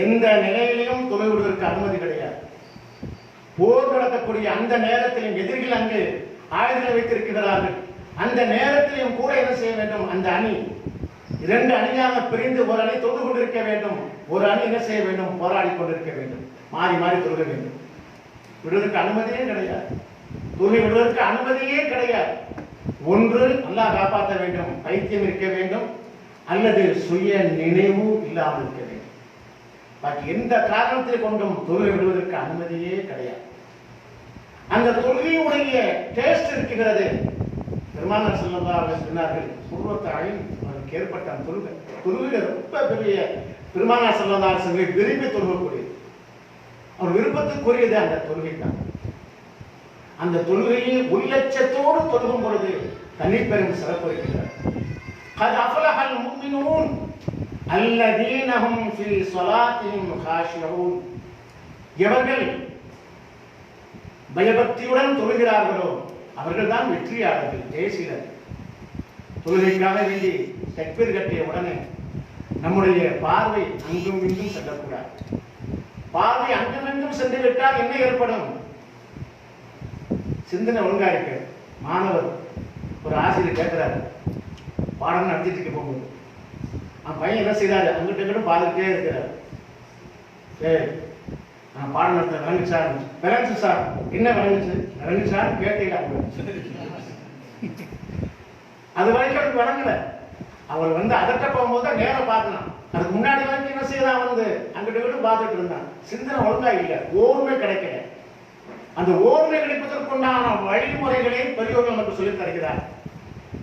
எந்த நிலையிலையும் தொழுவிடுவதற்கு அனுமதி கிடையாது. போர் நடக்கக்கூடிய அந்த நேரத்திலும் எதிரிகள் அங்கு ஆயுதங்களை வைத்திருக்கிறார்கள். அந்த நேரத்திலும் கூட என்ன செய்ய வேண்டும், அந்த அணி இரண்டு அணியாக பிரிந்து ஒரு அணி தொழுது கொண்டிருக்க வேண்டும், ஒரு அணி என்ன செய்ய வேண்டும், போராடி கொண்டிருக்க வேண்டும், மாறி மாறி தொழுக வேண்டும். விடுவதற்கு அனுமதியே கிடையாது. தொழுகை விடுவதற்கு அனுமதியே கிடையாது. ஒன்று அல்லாஹ் காப்பாற்ற வேண்டும், பைத்தியம் இருக்க வேண்டும், அல்லது சுய நினைவு இல்லாமல் இருக்க வேண்டும். பாக்கி எந்த காரணத்தை கொண்டும் தொழுகை விடுவதற்கு அனுமதியே கிடையாது. அந்த தொழுகையுடைய டேஸ்ட் இருக்கிறது. பெருமானார் ஸல்லல்லாஹு அலைஹி வஸல்லம் சொன்னார்கள், குர்ரத்து ஐன், அவருக்கு ஏற்பட்ட அந்த தொழுகை ரொம்ப பெரிய, பெருமானார் ஸல்லல்லாஹு அலைஹி வஸல்லம் விரும்பி தொழுகக்கூடியது, அவர் விருப்பத்துக்குரியது அந்த தொழுகை தான். அந்த தொழுகையை உள்ளச்சத்தோடு தொழுகும் பொழுது தனிப்பெரும் சிறப்பு இருக்கிறது. கத் அஃலஹல் முஃமினூன் அல்லதீன ஹும் ஃபீ ஸலாத்திஹிம் காஷிஊன். எவர்கள் பயபக்தியுடன் தொழுகிறார்களோ அவர்கள் தான் வெற்றியாளர்கள், ஜெயசீலர்கள். தொழுகைக்காக வேண்டி தக்பீர் கட்டிய உடனே நம்முடைய பார்வை அங்கும் இங்கும் செல்லக்கூடாது. பார்வை அங்கும் இங்கும் சென்று விட்டால் என்ன ஏற்படும்? சிந்தனை ஒழுங்கா இருக்கு. மாணவர் ஒரு ஆசிரியர் கேட்கிறாரு, பாடம் நடத்திட்டு இருக்க போகும்போது அவன் பையன் என்ன செய்யறாரு, அங்கிட்ட இங்கிட்ட பார்த்துட்டே இருக்கிறார். சரி, நான் பாடம் நடத்த விளங்குச்சா? விளங்குச்சு சார். என்ன விளங்குச்சு? விளங்குச்சு சார் கேட்டீங்க. அது வரைக்கும் விளங்கல. அவர் அதட்ட போகும்போது நேரம் பார்க்கலாம். அதுக்கு முன்னாடி வரைக்கும் என்ன செய்யறான், அங்கிட்ட இங்கிட்ட பார்த்துட்டு இருந்தான். சிந்தனை ஒழுங்கா இல்லை, ஓர்மை கிடைக்கல. அந்த ஓர்மை கிடைப்பதற்குண்டான வழிமுறைகளை பெரியோர்கள் நமக்கு சொல்லித் தருகிறார்.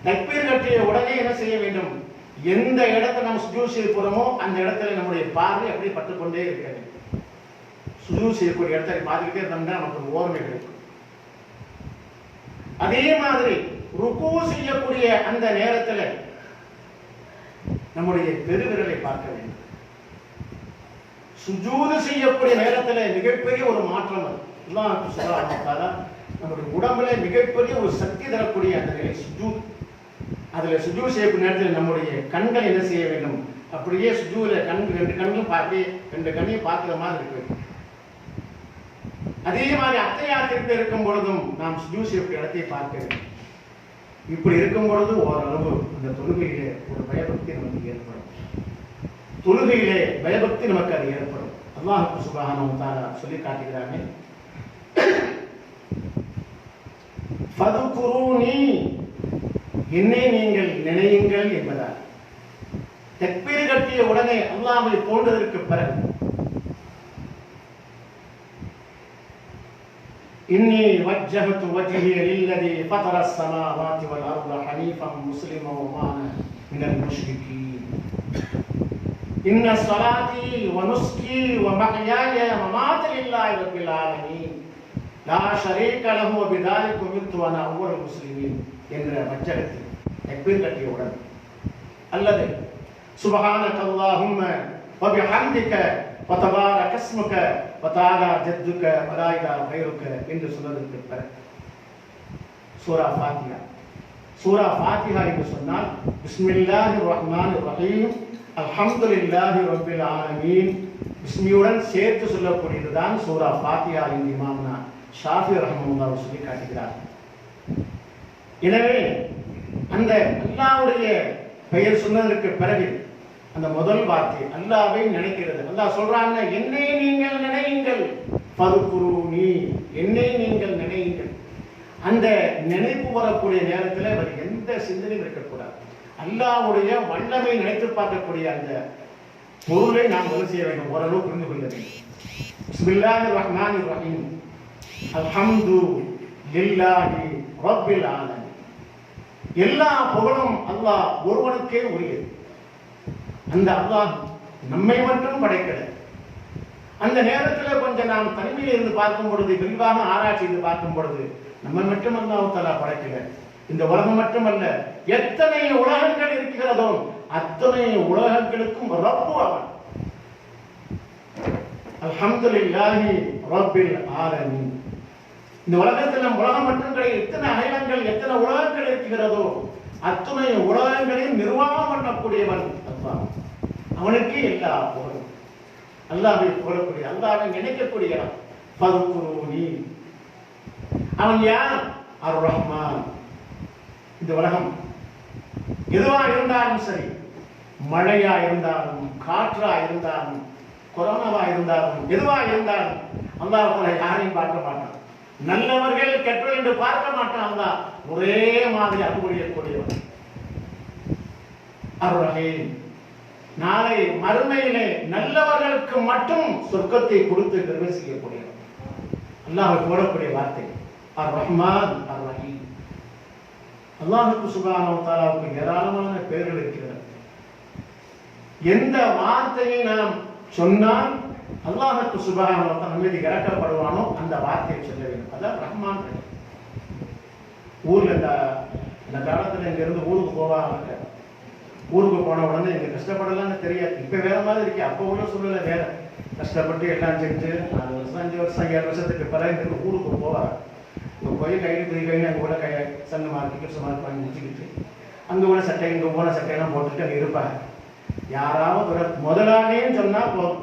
தக்பீர் கட்டிய உடனே என்ன செய்ய வேண்டும், எந்த இடத்துல நம்ம சுஜூத் செய்ய போறோமோ அந்த இடத்துல நம்முடைய பார்வை அப்படியே பட்டுக்கொண்டே இருக்க வேண்டும். சுஜூத் செய்யக்கூடிய இடத்துல பார்த்துக்கிட்டே இருந்தோம்னா நமக்கு ஒரு ஓர்மை கிடைக்கும். அதே மாதிரி ருக்கு செய்யக்கூடிய அந்த நேரத்தில் நம்முடைய பெருவிரலை பார்க்க வேண்டும். சுஜூது செய்யக்கூடிய நேரத்தில் மிகப்பெரிய ஒரு மாற்றம் அது. நம்முடைய உடம்புல மிகப்பெரிய ஒரு சக்தி தரக்கூடிய அந்த நிலை சுஜூத். அதுல சுஜூத் செய்யக்கூடிய நேரத்தில் நம்முடைய கண்கள் என்ன செய்ய வேண்டும், அப்படியே சுஜூல ரெண்டு கண்களும் அப்படியே ரெண்டு கண்ணையும் பார்க்கிற மாதிரி இருக்க வேண்டும். அதே மாதிரி அத்தையாத்திற்கு இருக்கும் பொழுதும் நாம் சுஜூத் செய்யக்கூடிய இடத்தை பார்க்க வேண்டும். இப்படி இருக்கும் பொழுது ஓரளவு இந்த தொழுகையிலே ஒரு பயபக்தி நமக்கு ஏற்படும். தொழுகையிலே பயபக்தி நமக்கு அது ஏற்படும். அல்லாஹ் சுப்ஹானஹு வ தஆலா சொல்லி காட்டுகிறானே, ஃபதுகுரூனி, என்னை நீங்கள் நினையுங்கள் என்பதால் தக்பீர் கட்டிய உடனே அல்லாஹ்வை போன்றதற்கு பிறகு இன்னி வஜ்ஜஹது வஜ்ஹிய லில்லதி ஃபதர ஸ்-ஸமாவாதி வல் அர்த ஹனீஃபன் முஸ்லிமன் வ மா அன மினல் முஷ்ரிகீன் இன்ன ஸலாத்தி வ நுஸ்கி வ மஹ்யாய வ மமாத்தி லில்லாஹி ரப்பில் ஆலமீன் லா ஷரீக லஹு வ பிதாலிக உமிர்து வ அன அவ்வலுல் முஸ்லிமீன் என்ற வஜ்ஜகத்தில் தக்பீர் கட்டிய உடனே, அல்லது சுப்ஹானக அல்லாஹும்ம வ பிஹம்திக வ தபாரக இஸ்முக வ தஆலா ஜத்துக வ லா இலாஹ கைருக என்று சொன்னதற்கு பிறகு சூரா ஃபாத்திஹா. சூரா ஃபாத்திஹா என்று சொன்னால் பிஸ்மில்லாஹிர் ரஹ்மானிர் ரஹீம் அல்ஹம்துலில்லாஹி ரப்பில் ஆலமீன் பிஸ்மியுடன் சேர்த்து சொல்லக்கூடியதுதான் சூரா ஃபாத்திஹா என்று இமாம்னா ஷாஃபி ரஹ்மத்துல்லாஹி சொல்லி காட்டுகிறார். எனவே அந்த அல்லாஹ்வுடைய பெயர் சொன்னதற்கு பிறகு அந்த முதல் வார்த்தை அல்லாஹ்வை நினைக்கிறது. அல்லாஹ் சொல்றாங்க, என்னை நீங்கள் நினையுங்கள், ஃபதுகுரூனி, என்னை நீங்கள் நினையுங்கள். அந்த நினைப்பு வரக்கூடிய நேரத்தில் வேறு எந்த சிந்தனையும் இருக்கக்கூடாது. அல்லாஹ்வுடைய வல்லமை நினைத்து பார்க்கக்கூடிய அந்த பொருளை நாம் என்ன செய்ய வேண்டும், ஓரளவு புரிந்து கொள்ள வேண்டும். பிஸ்மில்லாஹிர் ரஹ்மானிர் ரஹீம் அல்ஹம்து லில்லாஹி ரப்பில் ஆலமீன். எல்லா புகழும் அல்லாஹ் ஒருவனுக்கே உரியது. அந்த அல்லாஹ் நம்மை மட்டும் படைக்கல. அந்த நேரத்தில் கொஞ்சம் நாம் தனிமையில் இருந்து பார்க்கும் பொழுது, விரிவாக ஆராய்ச்சி செய்து பார்க்கும் பொழுது, நம்ம மட்டும் அல்லாஹ் தஆலா படைக்கல. இந்த உலகம் மட்டுமல்ல, எத்தனை உலகங்கள் இருக்கிறதோ அத்தனை உலகங்களுக்கும் ரப்பு அவன். அல்ஹம்துலில்லாஹி ரப்பில் ஆலமீன். இந்த உலகத்தில் நம் உலகம் மட்டும் கிடையாது, எத்தனை அகிலங்கள் எத்தனை உலகங்கள் இருக்கிறதோ அத்துணை உலகங்களையும் நிர்வாகம் பண்ணக்கூடியவன் அல்லாஹ். அவனுக்கு எல்லா புகழும். அல்லாஹ்வை புகழக்கூடிய, அல்லாஹ்வை நினைக்கக்கூடியவன். ஃபதுகுரூனி, அவன் யார்? அர் ரஹ்மான். இந்த உலகம் எதுவா இருந்தாலும் சரி, மழையா இருந்தாலும், காற்றா இருந்தாலும், கொரோனாவா இருந்தாலும், எதுவா இருந்தாலும் அல்லாஹ் யாரையும் பார்க்க மாட்டான். நல்லவர்கள் கெட்டவர்கள் என்று பார்க்க மாட்டான். அல்லாஹ் ஒரே மாதிரி அன்புடையக்கூடியவன். அர் ரஹீம், நாளை மறுமையிலே நல்லவர்களுக்கு மட்டும் சொர்க்கத்தை கொடுத்து கிருபை செய்யக்கூடியவன். அல்லாஹ்வை போடக்கூடிய வார்த்தை அர் ரஹ்மான் அர் ரஹீம். அல்லாஹ்வுக்கு சுப்ஹானஹு வ தஆலாவுக்கு ஏராளமான பெயர்கள் இருக்கிறது. எந்த வார்த்தையை நாம் சொன்னால் அல்லாஹ்வுக்கு சுப்ஹானஹு வ தஆலா மீது இறக்கப்படுவானோ அந்த வார்த்தையை சொல்ல வேண்டும். அதான் ரஹ்மான். ஊர்ல இந்த காலத்துல இங்க இருந்து ஊருக்கு போவாங்க. ஊருக்கு போன உடனே இங்க கஷ்டப்படலாம்னு தெரியாது. இப்ப வேற மாதிரி இருக்கு. அப்போ உள்ள சூழ்நிலை வேற. கஷ்டப்பட்டு எல்லாம் செஞ்சு 4 வருஷம் 5 வருஷம் 7 வருஷத்துக்கு பிறகு இங்க ஊருக்கு போவாங்க. இங்க போய் கையில் கையில் அங்கே கூட சங்க மார்க்கு கிருஷ்ண மார்க் வாங்கி முடிச்சுக்கிட்டு அங்கே கூட சட்டை இங்கே போன சட்டையெல்லாம் போட்டுட்டு அங்கே இருப்பாங்க. யாராவது ஒரு முதலாளின்னு சொன்னா போதும்,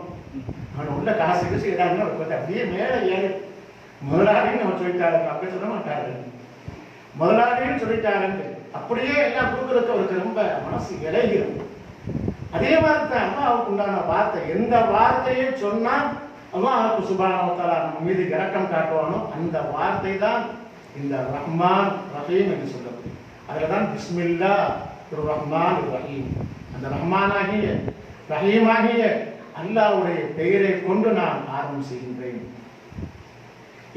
அவன் உள்ள காசு கிசு இடாமல் அப்படியே மேலே ஏறி முதலாளின்னு நம்ம சொல்லிட்டாரு. அப்படியே சொல்ல மாட்டாரு, முதலாளின்னு சொல்லிட்டாருன்னு அப்படியே எல்லாம் கொடுக்கறதுக்கு அவருக்கு ரொம்ப மனசு இலகிடும். அதே மாதிரி தான் அல்லாஹ்வுக்கு உண்டான வார்த்தை. எந்த வார்த்தையை சொன்னா அல்லாஹ் சுப்ஹானஹு வ தஆலா நம்ம மீது இரக்கம் காட்டுவானோ அந்த வார்த்தை தான் இந்த ரஹ்மான் ரஹீம் என்று சொல்லப்படுது. அதில் தான் பிஸ்மில்லாஹிர் ரஹ்மானிர் ரஹீம். அந்த ரஹ்மானாகிய ரஹீமாகிய அல்லாஹ்வுடைய பெயரை கொண்டு நான் ஆரம்பம் செய்கின்றேன்.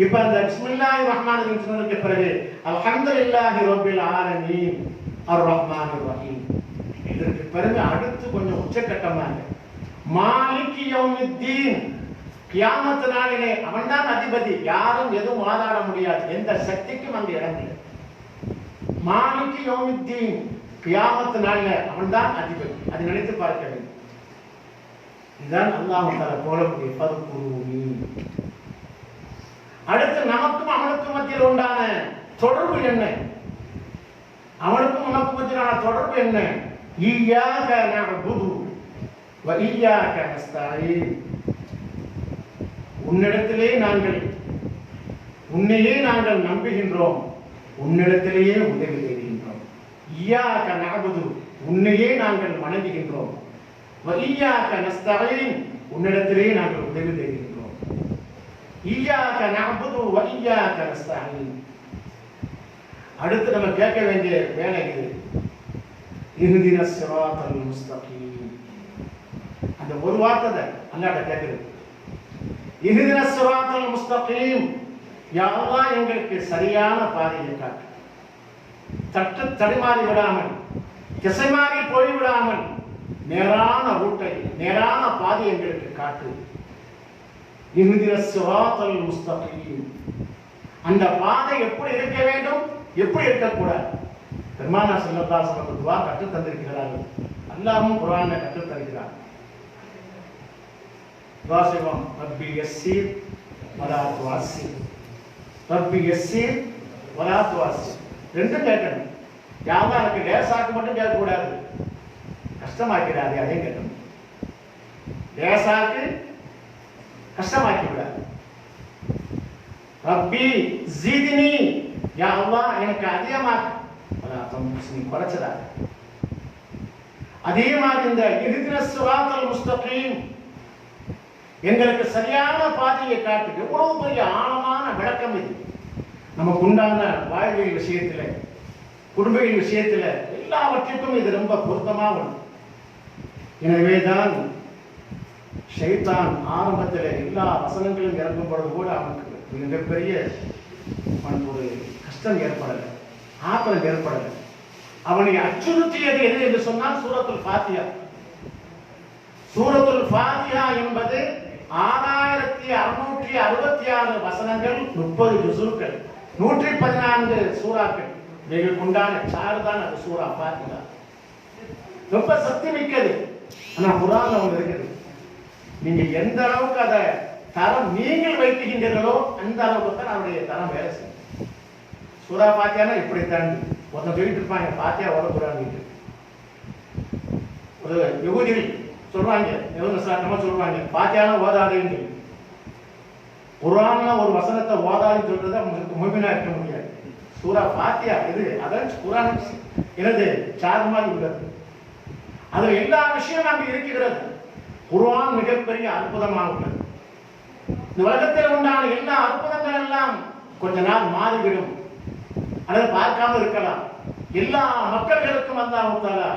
இப்ப அந்த பிஸ்மில்லாஹிர் ரஹ்மானிர் ரஹீம் சொன்னதுக்கு பிறகு அல்ஹம்துலில்லாஹி ரப்பில் ஆலமீன் அர் ரஹ்மானிர் ரஹீம். இதற்கு பிறகு அடுத்து கொஞ்சம் உச்சக்கட்டமாக மாலிகி யௌமித்தீன், கியாமத் நாளிலே அவன்தான் அதிபதி. யாரும் எதுவும் வாதாட முடியாது, எந்த சக்திக்கும் அங்கு இடம் இல்லை. மாலிகி யௌமித்தீன், கியாமத் நாளிலே அவன்தான் அதிபதி. அதை நினைத்து பார்க்க வேண்டும். இதுதான் அல்லாஹ் தஆலா போலக்கூடிய ஃபதுகுரூனி. அடுத்து நமக்கும் அவனுக்கும் மத்தியில் உண்டான தொடர்பு என்ன? அவனுக்கும் நமக்கும் மத்தியிலான தொடர்பு என்ன? இய்யாக நஅ்புது வ இய்யாக நஸ்தஈன். உன்னிடத்திலே நாங்கள் உன்னையே நாங்கள் நம்புகின்றோம், உன்னிடத்திலேயே உதவி தேடுகின்றோம். இய்யாக நஅபுது உன்னையே நாங்கள் வணங்குகின்றோம், வ இய்யாக நஸ்தஈன் உன்னிடத்திலே நாங்கள் உதவி தேடுகின்றோம். இய்யாக நஅபுது வ இய்யாக நஸ்தஈன். அடுத்து நம்ம கேட்க வேண்டிய வேலை இது. இஹ்தின ஸிராத்தல் முஸ்தகீம். அந்த ஒரு வார்த்தை அல்லாஹ்ட்ட கேட்கிறது. இஹ்தின ஸிராத்தல் முஸ்தகீம். யா அல்லாஹ் எங்களுக்கு சரியான பாதையை காட்டு. தட்டு தடுமாறி விடாமல், திசை மாறி போய்விடாமல் நேரான ரூட்டை, நேரான பாதை எங்களுக்கு காட்டு. இஹ்தின ஸிராத்தல் முஸ்தகீம். அந்த பாதை எப்படி இருக்க வேண்டும், எப்படி இருக்கக்கூடாது? பெருமானார் ஸல்லல்லாஹு அலைஹி வஸல்லம் துஆ கற்று தந்திருக்கிறார்கள். அல்லாஹ்வும் குர்ஆன்ல கற்று தருகிறார். துஆ செய்வோம். ரப்பி யஸ்ஸிர் வலா துஅஸ்ஸிர். ரப்பி யஸ்ஸிர் வலா துஅஸ்ஸிர். ரெண்டும் கேட்கணும். யாரும் எனக்கு லேசாக்கு மட்டும் கேட்கக்கூடாது, கஷ்டமாக்கிறாரு அதையும் கேட்கணும். லேசாக்கு கஷ்டமாக்கி விடாது. ரப்பி ஜித்னி, யா அல்லாஹ் எனக்கு அதிகமாக குறைச்சதாக. அதே மாதிரி இந்த இஹ்தின ஸிராத்தல் முஸ்தகீம் எங்களுக்கு சரியான பாதையை காட்டு. எவ்வளவு பெரிய ஆழமான விளக்கம் இது. நமக்கு உண்டான வாழ்வியல் விஷயத்துல, குடும்பியல் விஷயத்துல எல்லாவற்றுக்கும் இது ரொம்ப பொருத்தமா உண்டு. எனவேதான் ஷைத்தான் ஆரம்பத்தில் எல்லா வசனங்களும் இறங்கும் பொழுது கூட அவனுக்கு மிகப்பெரிய ஒரு கஷ்டம் ஏற்படலை, ஆத்திரம் ஏற்படலை. அவனை அச்சுறுத்தியது எது என்று சொன்னால் சூரத்துல் ஃபாத்திஹா. சூரத்துல் ஃபாத்திஹா என்பது 6666 வசனங்கள், 30 ஜுஸுக்கள், 114 சூறாக்கள். இவைகள் கொண்டான சாறு தான் அது சூரா ஃபாத்திஹா. ரொம்ப சக்தி மிக்கது. ஆனா குர்ஆன்ல ஒன்று இருக்குது. நீங்க எந்த அளவுக்கு அதை தரம் நீங்கள் வைக்கின்றீர்களோ அந்த அளவுக்கு தான் அவருடைய தரம் வேலை செய்யும். சூரா ஃபாத்திஹானா இப்படி தாண்டி ஒருத்தன் சொல்லிட்டு இருப்பாங்க, ஃபாத்திஹா ஓதக்கூடாது. ஒரு யகூதிகள் சொல்றாங்க, நம்ம சொல்றாங்க ஃபாத்திஹானா ஓதாதேன்னு. குர்ஆன்ல ஒரு வசனத்தை ஓதாதுன்னு சொல்றத முஃமினா இருக்க முடியாது. சூரா ஃபாத்திஹா இது அதான் குர்ஆன் எனது சார்பாக உள்ளது. அது எல்லா விஷயமும் அங்கு இருக்கிறது. குர்ஆன் மிகப்பெரிய அற்புதமாக உள்ளது. இந்த உலகத்தில் உண்டான எல்லா அற்புதங்கள் எல்லாம் கொஞ்ச நாள் மாறிவிடும், அல்லது பார்க்காம இருக்கலாம். எல்லா மக்களுக்கும் அல்லாஹ் தஆலா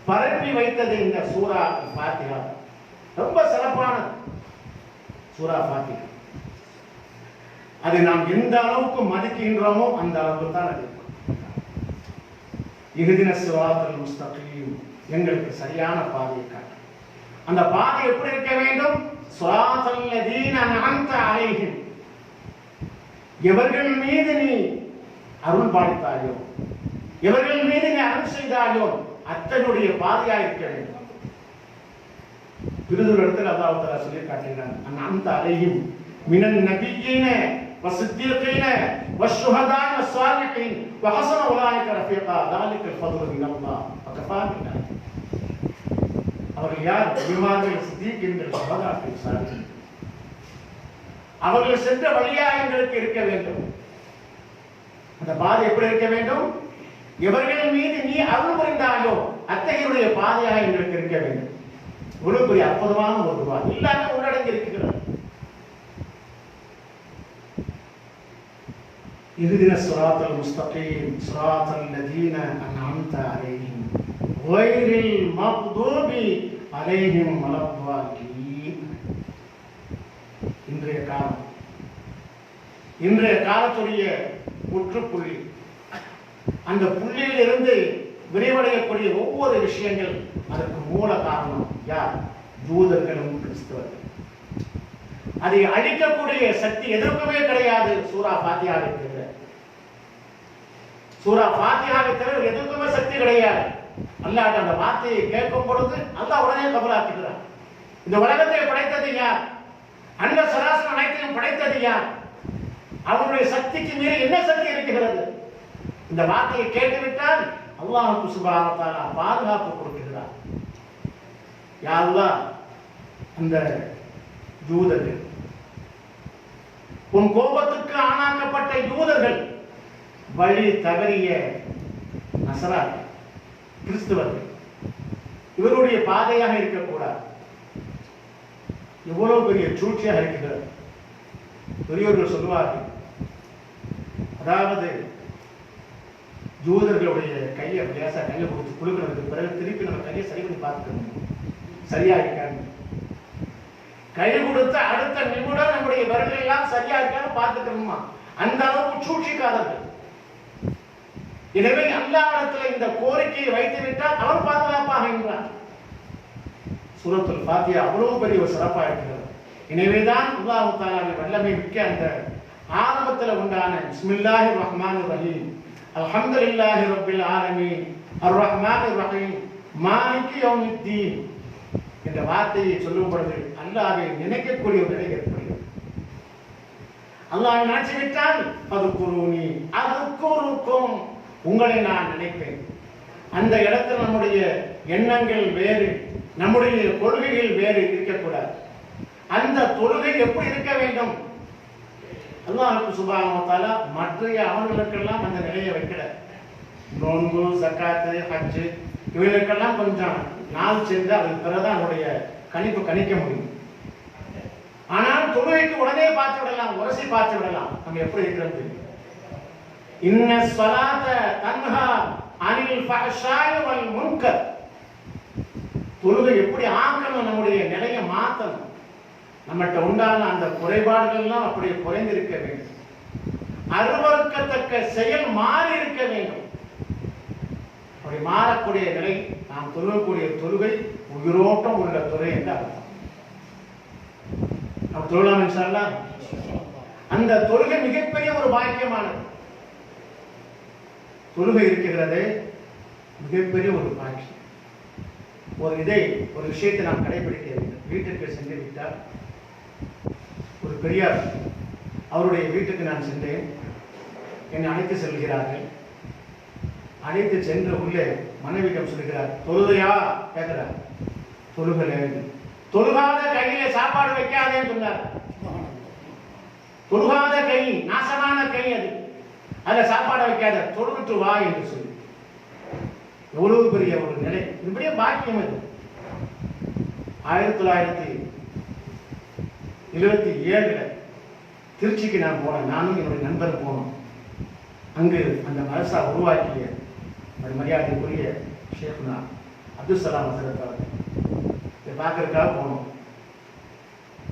பரப்பி வைத்தது இந்த சூரா ஃபாத்திஹா. ரொம்ப சிறப்பானது சூரா ஃபாத்திஹா. அதை நாம் எந்த அளவுக்கு மதிக்கின்றோமோ அந்த அளவுக்கு தான் அது. இஹ்தின ஸிராத்தல் முஸ்தகீம் எங்களுக்கு சரியான பாதையை காட்டு. அந்த பாதை எப்படி இருக்க வேண்டும்? ஸிராத்தல் லதீன அன்அம்த அலைஹிம். எவர்கள் மீது நீ அருள் பாலித்தாயோ, எவர்கள் மீது நீ அருள் செய்தாயோ அத்தனுடைய பாதையா இருக்க வேண்டும். திருதுல் இடத்தில் அல்லாஹ் தஆலா சொல்லி காட்டுகிறான். அன்அம்த அலைஹிம் மினன் நபிய்யின வஸ்ஸித்தீகீன வஷ்ஷுஹதா வஸ்ஸாலிஹீன் வஹஸன உலாயிக ரஃபீகா ذلكல் ஃபضل மினல்லாஹ் வகஃபா பில்லாஹ். அவர்கள் யார்? நபிமார்கள், சித்தீகீன்கள், ஷுஹதாக்கள், சாலிஹீன். அவர்கள் சென்ற வழியா எங்களுக்கு இருக்க வேண்டும். அந்த பாதை எப்படி இருக்க வேண்டும்? எவர்கள் மீது நீ அருள் புரிந்தாயோ அத்தகையுடைய பாதையாக எங்களுக்கு இருக்க வேண்டும். இவ்வளவு பெரிய அற்புதமான ஒரு துவா எல்லாமே உள்ளடங்கி இருக்கிறது. இஹ்தின ஸிராத்தல் முஸ்தகீம் ஸிராத்தல் லதீன அன்அம்த அலைஹிம் கைரில் மக்தூபி அலைஹிம் வலத்தாலீன். இன்றைய காலத்துடைய முற்றுப்புள்ளி, அந்த புள்ளியில் இருந்து விரைவடையக்கூடிய ஒவ்வொரு விஷயங்கள், அதற்கு மூல காரணம் யார்? யூதர்களும் கிறிஸ்தவர்கள். அதை அழிக்கக்கூடிய சக்தி எதற்குமே கிடையாது சூரா ஃபாத்திஹாவை தவிர. சூரா ஃபாத்திஹாவை தவிர எதற்குமே சக்தி கிடையாது. அல்லாஹ் அந்த வார்த்தையை கேட்கும் பொழுது அல்லாஹ் உடனே கபூலாக்குகிறார். இந்த உலகத்தை படைத்தது யார்? அந்த சராசர அனைத்தையும் படைத்தது யார்? அவருடைய சக்திக்கு மீறி என்ன சக்தி இருக்கிறது? இந்த வார்த்தையை கேட்டுவிட்டால் அல்லாஹ் சுப்ஹானஹு வ தஆலா பாதுகாப்பு கொடுக்கிறார். யா அல்லாஹ், அந்த யூதர்கள், உன் கோபத்துக்கு ஆளாக்கப்பட்ட யூதர்கள், வழி தவறிய நசராக்கள், கிறிஸ்துவர்கள் இவருடைய பாதையாக இருக்கக்கூடாது. எவ்வளவு பெரிய சூழ்ச்சியாக இருக்கிறது. பெரியோர்கள் சொல்லுவார்கள், அதாவது யூதர்களுடைய கையை லேசா கையை கொடுத்து குழுக்கிறதுக்கு பிறகு திருப்பி நம்ம கையை சரி பண்ணி பார்த்துக்கணும், சரியா இருக்காங்க. கை கொடுத்த அடுத்த நிமிடம் நம்முடைய விரல்கள் எல்லாம் சரியா இருக்கான்னு பார்த்துக்கணுமா, அந்த அளவுக்கு சூழ்ச்சிக்காதர்கள். எனவே அல்லாஹ்விடத்தில் இந்த கோரிக்கையை வைத்து விட்டால் அவர் பாதுகாப்பாக என்றார். சூரத்துல் ஃபாத்திஹா அவ்வளவு பெரிய ஒரு சிறப்பாக இருக்கிறது. எனவேதான் அல்லாஹ் தஆலாவின் வல்லமை மிக்க அந்த ஆரம்பத்தில் உண்டான பிஸ்மில்லாஹிர் ரஹ்மானிர் ரஹீம் அல்ஹம்துலில்லாஹி ரப்பில் ஆலமீன் அர் ரஹ்மானிர் ரஹீம் மாலிகி யௌமித்தீன் என்ற வார்த்தையை சொல்லும் பொழுது அல்லாஹ்வை நினைக்கக்கூடிய ஒரு நிலை ஏற்படுகிறது. அல்லாஹ் நினைச்சுவிட்டால் அதுகுருனி அதுகுருக்கும், உங்களை நான் நினைப்பேன். அந்த இடத்தில் நம்முடைய எண்ணங்கள் வேறு, நம்முடைய கொள்கைகள் வேறு இருக்கக்கூடாது. அந்த தொழுகை எப்படி இருக்க வேண்டும்? அல்லாஹ் சுப்ஹானஹு வ தஆலா மற்ற அவர்களுக்கெல்லாம் அந்த நிலையை வைக்கல. நோன்பு, ஜக்காத்து, ஹஜ் இவர்களுக்கெல்லாம் கொஞ்சம் நாள் சென்று அதுக்கு பிறகுதான் அவருடைய கணிக்க முடியும். ஆனால் தொழுகைக்கு உடனே பார்த்து விடலாம், உரசி பார்த்து விடலாம் நம்ம எப்படி இருக்கிறது. இன்ன ஸலாத தன்ஹா அனில் ஃபஹ்ஷாய் வல் முன்கர். தொழுகை எப்படி ஆக்கணும், நம்முடைய நிலையை மாற்றணும். நம்மகிட்ட உண்டான அந்த குறைபாடுகள் எல்லாம் அப்படியே குறைந்திருக்க வேண்டும். அருவருக்கத்தக்க செயல் மாறி இருக்க வேண்டும். அப்படி மாறக்கூடிய நிலை நாம் தொழுகக்கூடிய தொழுகை உயிரோட்டம் உள்ள தொழுகை என்று அர்த்தம். நாம் தொழலாம் இன்ஷா அல்லாஹ். அந்த தொழுகை மிகப்பெரிய ஒரு பாக்கியமானது. தொழுகை இருக்கிறது மிகப்பெரிய ஒரு பாக்கியம். ஒரு விஷயத்தை நாம் கடைபிடிக்க வேண்டும். வீட்டிற்கு சென்று விட்டால், ஒரு பெரியார் அவருடைய வீட்டுக்கு நான் சென்றேன். என்னை அழைத்து செல்கிறார்கள். அழைத்து சென்று உள்ளே மனைவிடம் சொல்கிறார், தொழுதையா கேட்கிறார். தொழுகல. தொழுகாத கையிலே சாப்பாடு வைக்காதேன்னு சொன்னார். தொழுகாத கை நாசமான கை, அதுல சாப்பாடு வைக்காத, தொழுவிட்டு வா என்று சொல்லி. எவ்வளவு பெரிய ஒரு நிலை, பெரிய பாக்கியம் இது. 1977 திருச்சிக்கு நான் போனேன். நானும் என்னுடைய நண்பர் போனோம். அங்கு அந்த மதரசா உருவாக்கிய மரியாதைக்குரிய ஷேக்னா அப்துல் சலாம் ஹசரத் அவர்கள் இதை பார்க்கறதுக்காக போனோம்.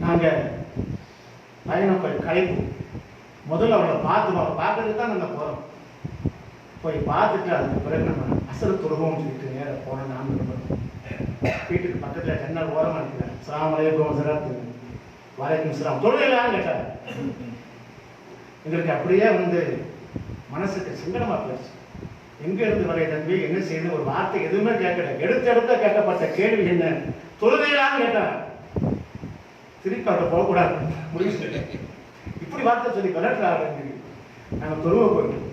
நாங்கள் பயணம் கலைப்பு முதல்ல அவங்களை பார்க்கறதுக்கு தான் நாங்கள் போகிறோம். போய் பார்த்துட்டு அதுக்கு பிறகு நம்ம அசர் துருவம்னு சொல்லிட்டு நேரம் போனோம். நான் வீட்டுக்கு பக்கத்தில் ஜன்னல் ஓரமாக இருக்கிறேன். அஸ்ஸலாமு அலைக்கும் ஹசரத். வலைக்கும் அஸ்ஸலாம். தொழுகையிலான்னு கேட்டார். எங்களுக்கு அப்படியே மனசுக்கு சங்கடமா போச்சு. எங்க இருந்து வரைய தம்பி, என்ன செய்யணும், ஒரு வார்த்தை எதுவுமே கேட்கல. எடுத்த கேட்கப்பட்ட கேள்வி என்ன, தொழுகையிலான்னு கேட்டார். திருப்பி அவரை போகக்கூடாது முடிவு இப்படி வார்த்தை சொல்லி விளட்டுறாரு. நாங்கள் தொழுவ போயிட்டோம்.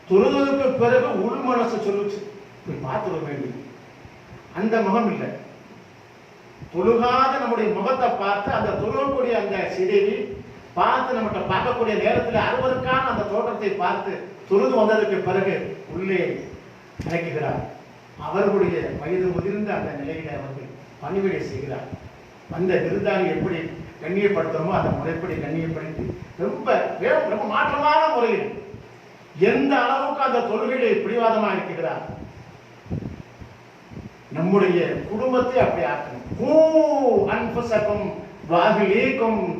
தொழுவதற்கு பிறகு உள் மனசு சொல்லுச்சு, போய் பார்த்து வர வேண்டியது. அந்த முகம் இல்லை. தொழுகாத நம்முடைய முகத்தை பார்த்து அந்த தொழுகக்கூடிய அந்த சிதைவி பார்த்து நம்மகிட்ட பார்க்கக்கூடிய நேரத்தில் அறுவருக்கான அந்த தோற்றத்தை பார்த்து தொழுது வந்ததற்கு பிறகு உள்ளே அழைக்கிறார். அவர்களுடைய வயது முதிர்ந்த அந்த நிலையில அவர்கள் பணிவிடை செய்கிறார். அந்த விருந்தாளி எப்படி கண்ணியப்படுத்துறோமோ அந்த முறைப்படி கண்ணியப்படுத்தி ரொம்ப மாற்றமான முறையில் எந்த அளவுக்கு அந்த தொழுகையிலே பிடிவாதமாக இருக்கிறார். நம்முடைய குடும்பத்தை அப்படி ஆக்கணும்.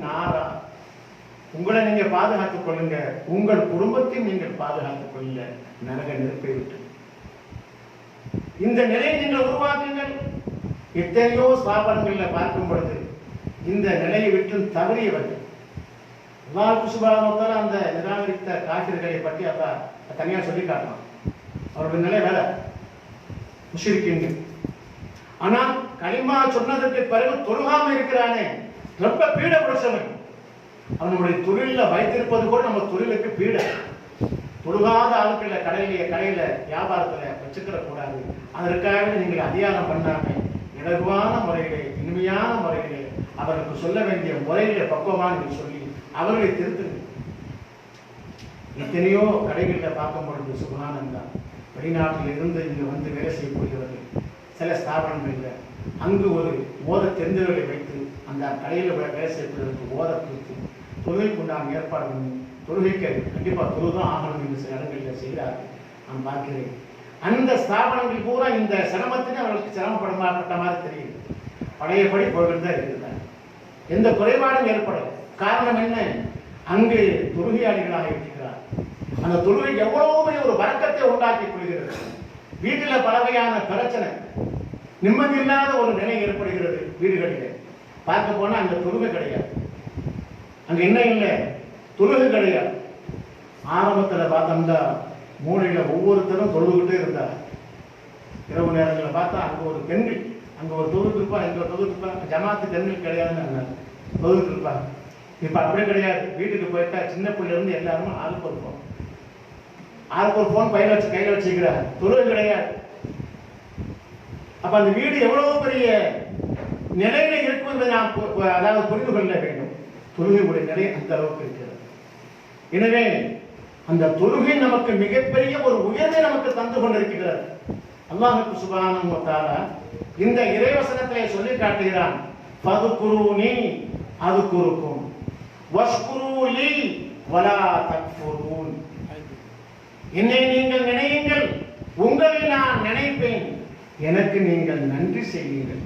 நாரா, உங்களை நீங்க பாதுகாத்துக் கொள்ளுங்க, உங்கள் குடும்பத்தையும் நீங்கள் பாதுகாத்துக் கொள்ளுங்க நரக நெருப்பை விட்டு. இந்த நிலையை நீங்கள் உருவாக்குங்கள். எத்தனையோ ஸ்தாபனங்கள்ல பார்க்கும் பொழுது இந்த நிலையை விட்டு தவறியவர்கள். அல்லாஹ் சுப்ஹானஹு வ தஆலா அந்த நிராகரித்த காஃபிர்களை பற்றி அல்லாஹ் தனியா சொல்லி காட்டலாம். அவருடைய நிலை வேற, முஷ்ரிக்கீன்கள். ஆனால் கலிமா சொன்னதற்கு பிறகு தொழுகாம இருக்கிறானே, ரொம்ப பீட பிடிச்சவன். அவனுடைய தொழில வைத்திருப்பது கூட நம்ம தொழிலுக்கு பீட. தொழுகாத ஆட்கள கடையில வியாபாரத்துல வச்சுக்கிற கூடாது. அதற்காக நீங்கள் அதிகாரம் பண்ணாம இலகுவான முறையிலே, இனிமையான முறையிலே, அவருக்கு சொல்ல வேண்டிய முறையிலே பக்குவமான சொல்லி அவர்களை திருத்துங்க. எத்தனையோ கடைகளில் பார்க்கும் பொழுது சுபஹானல்லாஹ் வெளிநாட்டில் இருந்து இங்கு வந்து வேலை செய்யக்கூடியவர்கள் சில ஸ்தாபனங்களில் அங்கு ஒரு ஓத தெரிந்தவர்களை வைத்து அந்த கடையில் வேலை செய்யக்கூடியவர்களுக்கு ஓத குறித்து தொழுகைக்கு உண்டான ஏற்பாடு பண்ணி தொழுகைக்கு கண்டிப்பாக தொழுதான் ஆகணும் என்று சில இடங்களில் செய்கிறார்கள் நான் பார்க்கிறேன். அந்த ஸ்தாபனங்கள் பூரா இந்த சிரமத்தினை அவர்களுக்கு சிரமப்பட்ட மாதிரி தெரியுது. பழையபடி போய்கிட்டு தான் இருக்கிறார். எந்த குறைபாடும் ஏற்படல. காரணம் என்ன? அங்கு தொழுகையாளிகளாக இருக்கிறார். அந்த தொழுகை எவ்வளவு பெரிய ஒரு வழக்கத்தை உண்டாக்கி கொள்கிறது. வீட்டில் பலவையான பிரச்சனை, நிம்மதி இல்லாத ஒரு நிலை ஏற்படுகிறது. வீடுகளிலே பார்க்க போனா அங்க தொழுகை கிடையாது, அங்க என்ன இல்லை, தொழுகை கிடையாது. ஆரம்பத்தில் பார்த்தோம்னா மூலையில ஒவ்வொருத்தரும் தொழுதுகிட்டே இருந்தார். இரவு நேரங்களில் பார்த்தா அங்க ஒரு பெண்கள், அங்க ஒரு தொழுதுருப்பா, இங்க ஒரு தொழுதுருப்பா, ஜமாத்து பெண்கள் கிடையாதுன்னு தொழுதுட்டு இருப்பாங்க. இப்ப அப்படி கிடையாது. வீட்டுக்கு போயிட்டா சின்ன பிள்ளைல இருந்து எல்லாருமே ஆளுக்கு ஒரு போன் கையில வச்சுக்கிறார். தொழுகை கிடையாது. அப்ப அந்த வீடு எவ்வளவு பெரிய நிலையில இருக்கும் என்பதை நாம் அதாவது புரிந்து கொள்ள வேண்டும். தொழுகையுடைய நிலை அந்த அளவுக்கு இருக்கிறது. எனவே அந்த தொழுகை நமக்கு மிகப்பெரிய ஒரு உயர்வை நமக்கு தந்து கொண்டிருக்கிறது. அல்லாஹ் சுப்ஹானஹு வ தஆலா இந்த இறைவசனத்திலே சொல்லி காட்டுகிறான், ஃபதுகுரூனி அதுகுருக்கும் வஷ்குரூலி வலா தக்ஃபுரூன். என்னை நீங்கள் நினையுங்கள், உங்களை நான் நினைப்பேன், எனக்கு நீங்கள் நன்றி செய்யுங்கள்.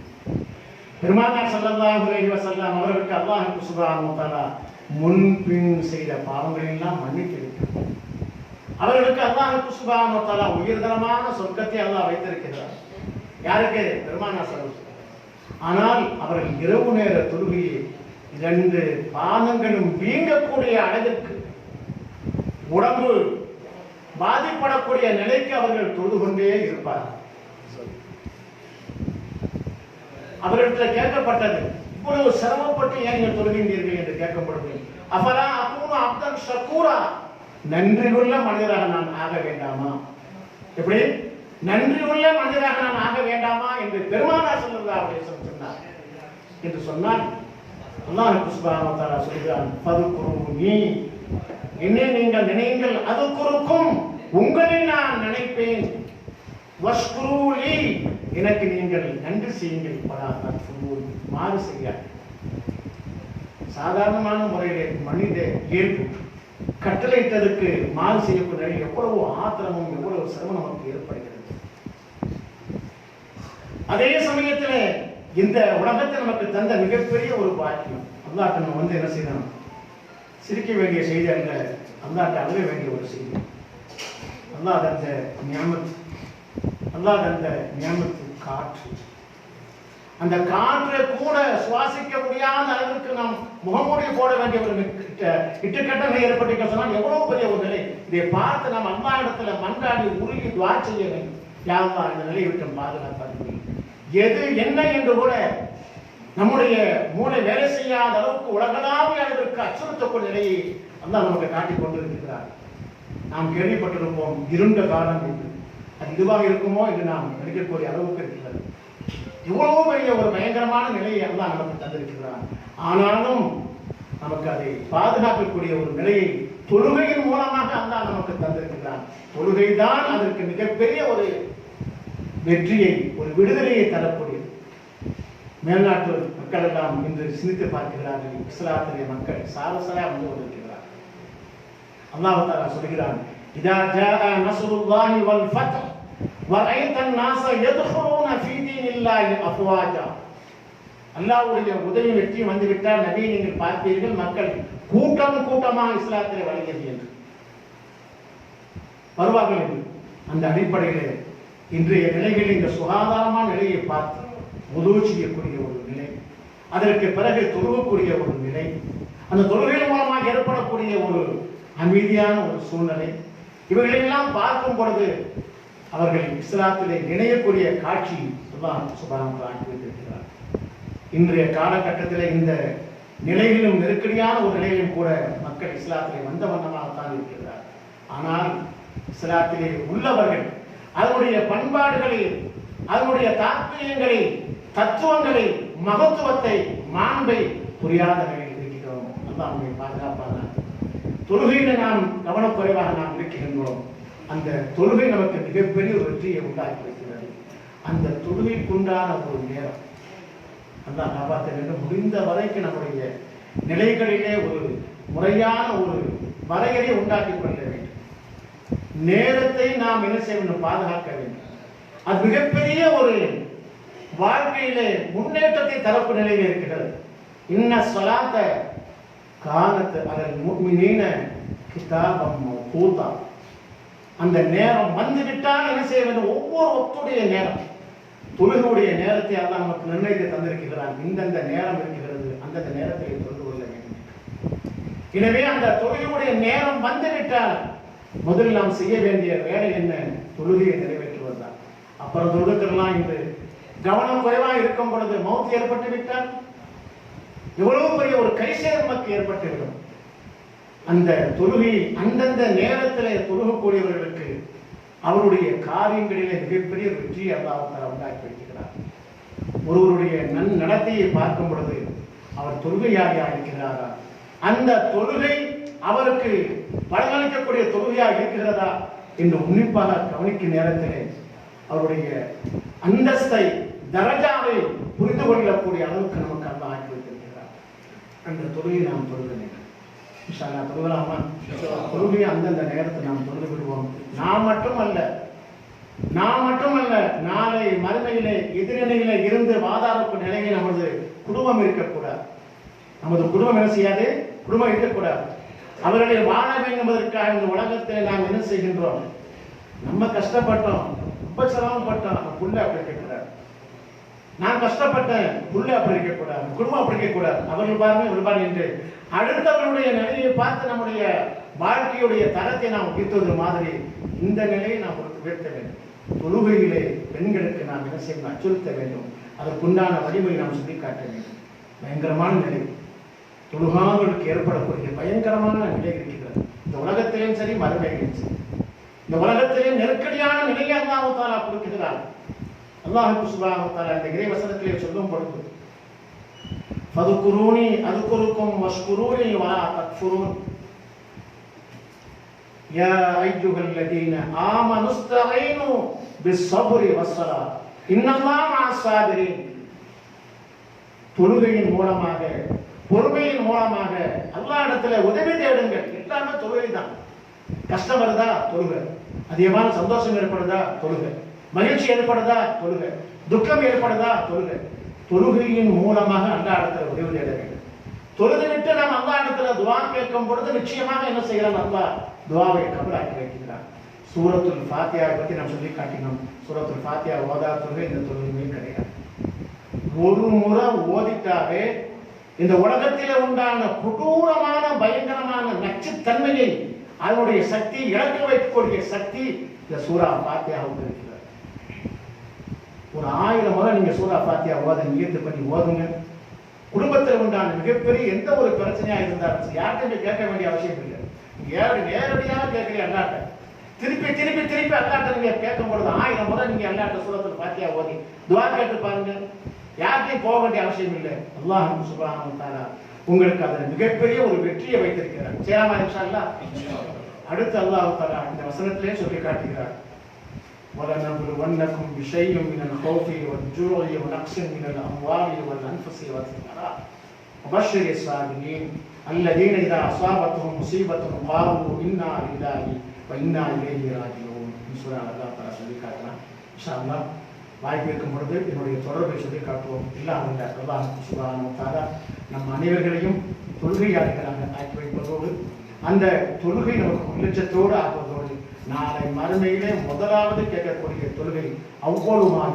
பெருமானார் ஸல்லல்லாஹு அலைஹி வஸல்லம் அவர்களுக்கு அல்லாஹ் சுப்ஹானஹு வ தஆலா முன்பின் செய்த பாவங்களை எல்லாம் மன்னித்து இருக்கிறார். அவர்களுக்கு அல்லாஹ் சுப்ஹானஹு வ தஆலா உயர்தரமான சொர்க்கத்தை அல்லாஹ் வைத்திருக்கிறார். யாருக்கு? பெருமானார் ஸல்லல்லாஹு. ஆனால் அவர்கள் இரவு நேர தொழுகையை 2 பாதங்களும் வீங்கக்கூடிய அளவிற்கு உடம்பு பாதிப்படக்கூடிய நிலைக்கு அவர்கள் தொழுது கொண்டே இருப்பார். அவர்களிடத்தில் கேட்கப்பட்டது, இவ்வளவு சிரமப்பட்டு ஏன் நீங்கள் தொழுகின்றீர்கள் என்று கேட்கப்படுவது, அஃபலா அகூனு அப்தன் ஷக்கூரா, நன்றி உள்ள மனிதராக நான் ஆக வேண்டாமா? எப்படி நன்றி உள்ள மனிதராக நான் ஆக வேண்டாமா என்று பெருமானார் ஸல்லல்லாஹு அலைஹி வஸல்லம் சொன்னார். என்று சொன்னால் அல்லாஹ் சுப்ஹானஹு வ தஆலா சொல்கிறான், ஃபதுகுரூனி, என்னை நீங்கள் நினையுங்கள், அதுகுருக்கும், உங்களை நான் நினைப்பேன், வஷ்குரூலி, எனக்கு நீங்கள் நன்றி செய்யுங்கள், வலா தக்ஃபுரூன், மாறு செய்யாதீர்கள். சாதாரணமான முறையிலே மனித இயல்பு கட்டளையிட்டதற்கு மாறு செய்யக்கூடிய எவ்வளவு ஆத்திரமும் எவ்வளவு சிரமம் நமக்கு ஏற்படுகிறது. அதே சமயத்தில் இந்த உலகத்தை நமக்கு தந்த மிகப்பெரிய ஒரு பாக்கியம். அல்லாஹ் நம்ம என்ன செய்யணும், சிரிக்க வேண்டிய செய்தி அல்ல, அல்லாஹ் அழுக வேண்டிய ஒரு செய்தி. அல்லாஹ் தந்த நியாமத், அல்லாஹ் தந்த நியாமத்து காற்று. அந்த காற்றை கூட சுவாசிக்க முடியாத அளவிற்கு நாம் முகமூடி போட வேண்டிய ஒரு இட்டுக்கட்டளை ஏற்பட்டு சொன்னால் எவ்வளவு பெரிய ஒரு நிலை. இதை பார்த்து நாம் அல்லாஹ் இடத்துல மன்றாடி உருகி துஆ செய்ய வேண்டும். யா அல்லாஹ் இந்த நிலையை விட்டு பாதுகாப்பார்கள். எது என்ன என்று கூட நம்முடைய மூளை வேலை செய்யாத அளவுக்கு உலகளாவிய அளவிற்கு அச்சுறுத்தக்கூடிய நிலையை அல்லாஹ் நமக்கு காட்டிக் கொண்டிருக்கிறார். நாம் கேள்விப்பட்டிருப்போம் இருண்ட காலம் என்று. அது இதுவாக இருக்குமோ என்று நாம் நினைக்கக்கூடிய அளவுக்கு இருக்கிறது. இவ்வளவு பெரிய ஒரு பயங்கரமான நிலையை அல்லாஹ் நமக்கு தந்திருக்கிறார். ஆனாலும் நமக்கு அதை பாதுகாக்கக்கூடிய ஒரு நிலையை தொழுகையின் மூலமாக அல்லாஹ் நமக்கு தந்திருக்கிறார். தொழுகைதான் அதற்கு மிகப்பெரிய ஒரு வெற்றியை, ஒரு விடுதலையை தரக்கூடியது. மேல்நாட்டு மக்கள் எல்லாம் இன்று சிந்தித்து பார்க்கிறார்கள். இஸ்லாத்திலே மக்கள் சாரசரா வந்து கொண்டிருக்கிறார். அல்லாஹ் தஆலா சொல்கிறான், இதா ஜாஅ நஸ்ருல்லாஹி வல் ஃபத்ஹ் வரைத الناس يدخلون في دين الله افواجا. அல்லாஹ்வுடைய உதவி வெற்றி வந்துவிட்டால் நபி நீங்கள் பார்ப்பீர்கள் மக்கள் கூட்டம் கூட்டமாக இஸ்லாத்திலே வருகிறது என்று வருவார்கள் என்று. அந்த அடிப்படையில் இன்றைய நிலைகளில் இந்த சுகாதாரமான நிலையை பார்த்து உதவி செய்யக்கூடிய ஒரு நிலை, அதற்கு பிறகு தொழுகக்கூடிய ஒரு நிலை, அந்த தொழுகையின் மூலமாக ஏற்படக்கூடிய ஒரு அமைதியான ஒரு சூழ்நிலை, இவைகளெல்லாம் பார்க்கும் பொழுது அவர்கள் இஸ்லாத்திலே இணையக்கூடிய காட்சி அல்லாஹ் சுப்ஹானஹு வ தஆலா ஆக்கி வைத்திருக்கிறார். இன்றைய காலகட்டத்தில் இந்த நிலையிலும் நெருக்கடியான ஒரு நிலையிலும் கூட மக்கள் இஸ்லாத்திலே வந்த வண்ணமாகத்தான் இருக்கிறார். ஆனால் இஸ்லாத்திலே உள்ளவர்கள் அதனுடைய பண்பாடுகளை, அதனுடைய தாத்பரியங்களை, தத்துவங்களை, மகத்துவத்தை, மாண்பை புரியாத நிலையில் இருக்கிறோம். அல்லாஹ் நம்மை பாதுகாப்பாக. தொழுகையில நாம் கவனக்குறைவாக நாம் இருக்கின்றோம். அந்த தொழுகை நமக்கு மிகப்பெரிய ஒரு வெற்றியை உண்டாக்கி வைக்கிறது. அந்த தொழுகைக்குண்டான ஒரு நேரம் அல்லாஹ் காப்பாற்ற வேண்டும். முடிந்த வரைக்கும் நம்முடைய நிலைகளிலே ஒரு முறையான ஒரு வரையறை உண்டாக்கி கொள்ள வேண்டும். நேரத்தை நாம் என்ன செய்ய வேண்டும்? பாதுகாக்க வேண்டும். அது மிகப்பெரிய ஒரு வாழ்க்கையிலே முன்னேற்றத்தை தரப்பு நிலையில் இருக்கிறது. இன்ன ஸலாத்த கானத் அலல் முஃமினீன கிதாபம் மவ்கூதா. அந்த நேரம் வந்துவிட்டால் என்ன செய்ய வேண்டும்? ஒவ்வொரு வக்துடைய நேரம், தொழுகையுடைய நேரத்தை அல்லாஹ் நமக்கு நிர்ணயித்து தந்திருக்கிறான். இந்தந்த நேரம் இருக்கிறது, அந்தந்த நேரத்தை தொழுது கொள்ள வேண்டும். எனவே அந்த தொழுகையுடைய நேரம் வந்துவிட்டால் முதலில் நாம் செய்ய வேண்டிய வேலை என்ன? தொழுகையை நிறைவேற்றுவதுதான். அப்புறம் தொழுதுக்கலாம். இன்று கவனம் குறைவாக இருக்கும் பொழுது மௌத் ஏற்பட்டு விட்டால் எவ்வளவு பெரிய ஒரு கைசேதம் நமக்கு ஏற்பட்டுவிடும். அந்த தொழுகை அந்தந்த நேரத்திலே தொழுகக்கூடியவர்களுக்கு அவருடைய காரியங்களிலே மிகப்பெரிய வெற்றி அல்லாஹ் உண்டாக்கி வைக்கிறார். ஒருவருடைய நடத்தையை பார்க்கும் பொழுது அவர் தொழுகையாக இருக்கிறாரா, அந்த தொழுகை அவருக்கு பலனளிக்கக்கூடிய தொழுகையாக இருக்கிறதா என்று உன்னிப்பாக கவனிக்கும் நேரத்திலே அவருடைய அந்தஸ்தை தரஜாவை புரிந்து கொள்ளக்கூடிய அளவுக்கு நமக்கு அல்லாஹ் ஆக்கி வைத்திருக்கிறார். அந்த தொழுகையை நாம் தொழுக வேண்டும். இன்ஷா அல்லாஹ் தொழுகலாமா? தொழுகையை அந்தந்த நேரத்தை நாம் தொழுது விடுவோம். நாம் மட்டுமல்ல நாளை மறுமையிலே எதிரணியிலே இருந்து வாதாடக்கூடிய நிலையில் நமது குடும்பம் இருக்கக்கூடாது. நமது குடும்பம் என்ன செய்யாது? குடும்பம் இருக்கக்கூடாது. அவர்களை வாழ வேண்டும் என்பதற்காக இந்த உலகத்தில் நாம் என்ன செய்கின்றோம்? நம்ம கஷ்டப்பட்டோம், ரொம்ப சிரமப்பட்டோம், நம்ம புள்ள அப்படி இருக்கக்கூடாது. நான் கஷ்டப்பட்டேன், புள்ள அப்படி இருக்கக்கூடாது, குடும்பம் அப்படி இருக்கக்கூடாது. அவர்கள் பாருங்க இவர்கள் பாருங்க என்று அடுத்தவர்களுடைய நிலையை பார்த்து நம்முடைய வாழ்க்கையுடைய தரத்தை நாம் உயர்த்துவது மாதிரி இந்த நிலையை நாம் உயர்த்த வேண்டும். தொழுகையிலே பெண்களுக்கு நாம் என்ன செய்யணும்? அச்சுறுத்த வேண்டும். அதற்குண்டான வழிமுறை நாம் சொல்லி காட்ட வேண்டும். பயங்கரமான நிலை, தொழுகாதவர்களுக்கு ஏற்படக்கூடிய பயங்கரமான நிலை இருக்கிறது. இந்த உலகத்திலேயும் சரி, மறுமையிலும் சரி. இந்த உலகத்திலே நெருக்கடியான நிலையை அல்லாஹ் தஆலா கொடுக்கிறார். அல்லாஹ் சுப்ஹானஹு வ தஆலா இந்த இறை வசனத்திலே சொல்லும் பொழுது ஃபதுகுரூனி அதுகுருக்கும் வஷ்குரூனி வலா தக்ஃபுரூன் யா அய்யுஹல்லதீன ஆமனுஸ்தஈனு பிஸ்ஸப்ரி வஸ்ஸலா இன்னல்லாஹ மஅஸ்-ஸாபிரீன். தொழுகையின் மூலமாக, பொறுமையின் மூலமாக அல்லாஹ் இடத்துல உதவி தேடுங்கள். எல்லாமே தொழுகை தான். கஷ்டம் வருதா? தொழுகை. அதிகமான சந்தோஷம் ஏற்படுதா? தொழுகை. மகிழ்ச்சி ஏற்படுதா? தொழுகை. துக்கம் ஏற்படுதா? தொழுகை. தொழுகையின் மூலமாக அல்லாஹ் இடத்துல உதவி தேட வேண்டும். தொழுது விட்டு நாம் அல்லாஹ் இடத்துல துஆ கேட்கும் பொழுது நிச்சயமாக என்ன செய்யலாம்? அல்லாஹ் துஆவை கபூலாக்கி வைக்கிறார். சூரத்துல் ஃபாத்திஹா பற்றி நாம் சொல்லி காட்டினோம். சூரத்துல் ஃபாத்திஹா ஓதாத தொழுகை இந்த தொழுகையுமே கிடையாது. ஒரு முறை ஓதிட்டாவே இந்த உலகத்திலே உண்டான கொடூரமான பயங்கரமான நச்சுத்தன்மையை, அதனுடைய சக்தி, இழக்க வைக்கக்கூடிய சக்தி இந்த சூரா ஃபாத்திஹாவுக்கு இருக்கிறது. ஒரு 1000 முறை நீங்க சூரா ஃபாத்திஹா ஓத நியத்து பண்ணி ஓதுங்க. குடும்பத்தில் உண்டான மிகப்பெரிய எந்த ஒரு பிரச்சனையா இருந்தாலும் யார்கிட்ட கேட்க வேண்டிய அவசியம் இல்லை. நேரடியாக கேட்கிறீங்க அல்லாட்ட. திருப்பி திருப்பி திருப்பி அல்லாட்ட நீங்க கேட்கும் பொழுது 1000 முறை நீங்க அல்லாட்ட சூரத்துல் ஃபாத்திஹா ஓதி துஆ கேட்டு பாருங்க. யார்கிட்டையும் போக வேண்டிய அவசியம் இல்லை. அல்லாஹ் சுப்ஹானஹு வ தஆலா உங்களுக்கு அதில் மிகப்பெரிய ஒரு வெற்றியை வைத்திருக்கிறார். சேராமா இன்ஷா அல்லாஹ். அடுத்து அல்லாஹ் தஆலா இந்த வசனத்திலே சொல்லி காட்டுகிறார். وَلَنَبْلُوَنَّكُمْ بِشَيْءٍ مِنَ الْخَوْفِ وَالْجُوعِ وَنَقْصٍ مِنَ الْأَمْوَالِ وَالْأَنْفُسِ وَالثَّمَرَاتِ وَبَشِّرِ الصَّابِرِينَ الَّذِينَ إِذَا أَصَابَتْهُمْ مُصِيبَةٌ قَالُوا إِنَّا لِلَّهِ وَإِنَّا إِلَيْهِ ராஜிஊன். சூரா அல்லாஹ் தஆலா சொல்லி காட்டலாம். இன்ஷா அல்லாஹ் வாய்ப்பு இருக்கும் பொழுது என்னுடைய தொடர்பை சொல்லி காட்டுவோம். இல்லாமல் அல்லாஹ் சுப்ஹானஹு வ தஆலா நம் அனைவர்களையும் தொழுகையாளர்களாக ஆக்கி வைப்பதோடு, அந்த தொழுகை நமக்கு உள்ளச்சத்தோடு ஆக்குவதோடு, நாளை மறுமையிலே முதலாவது கேட்கக்கூடிய தொழுகை அவ்வளவுமான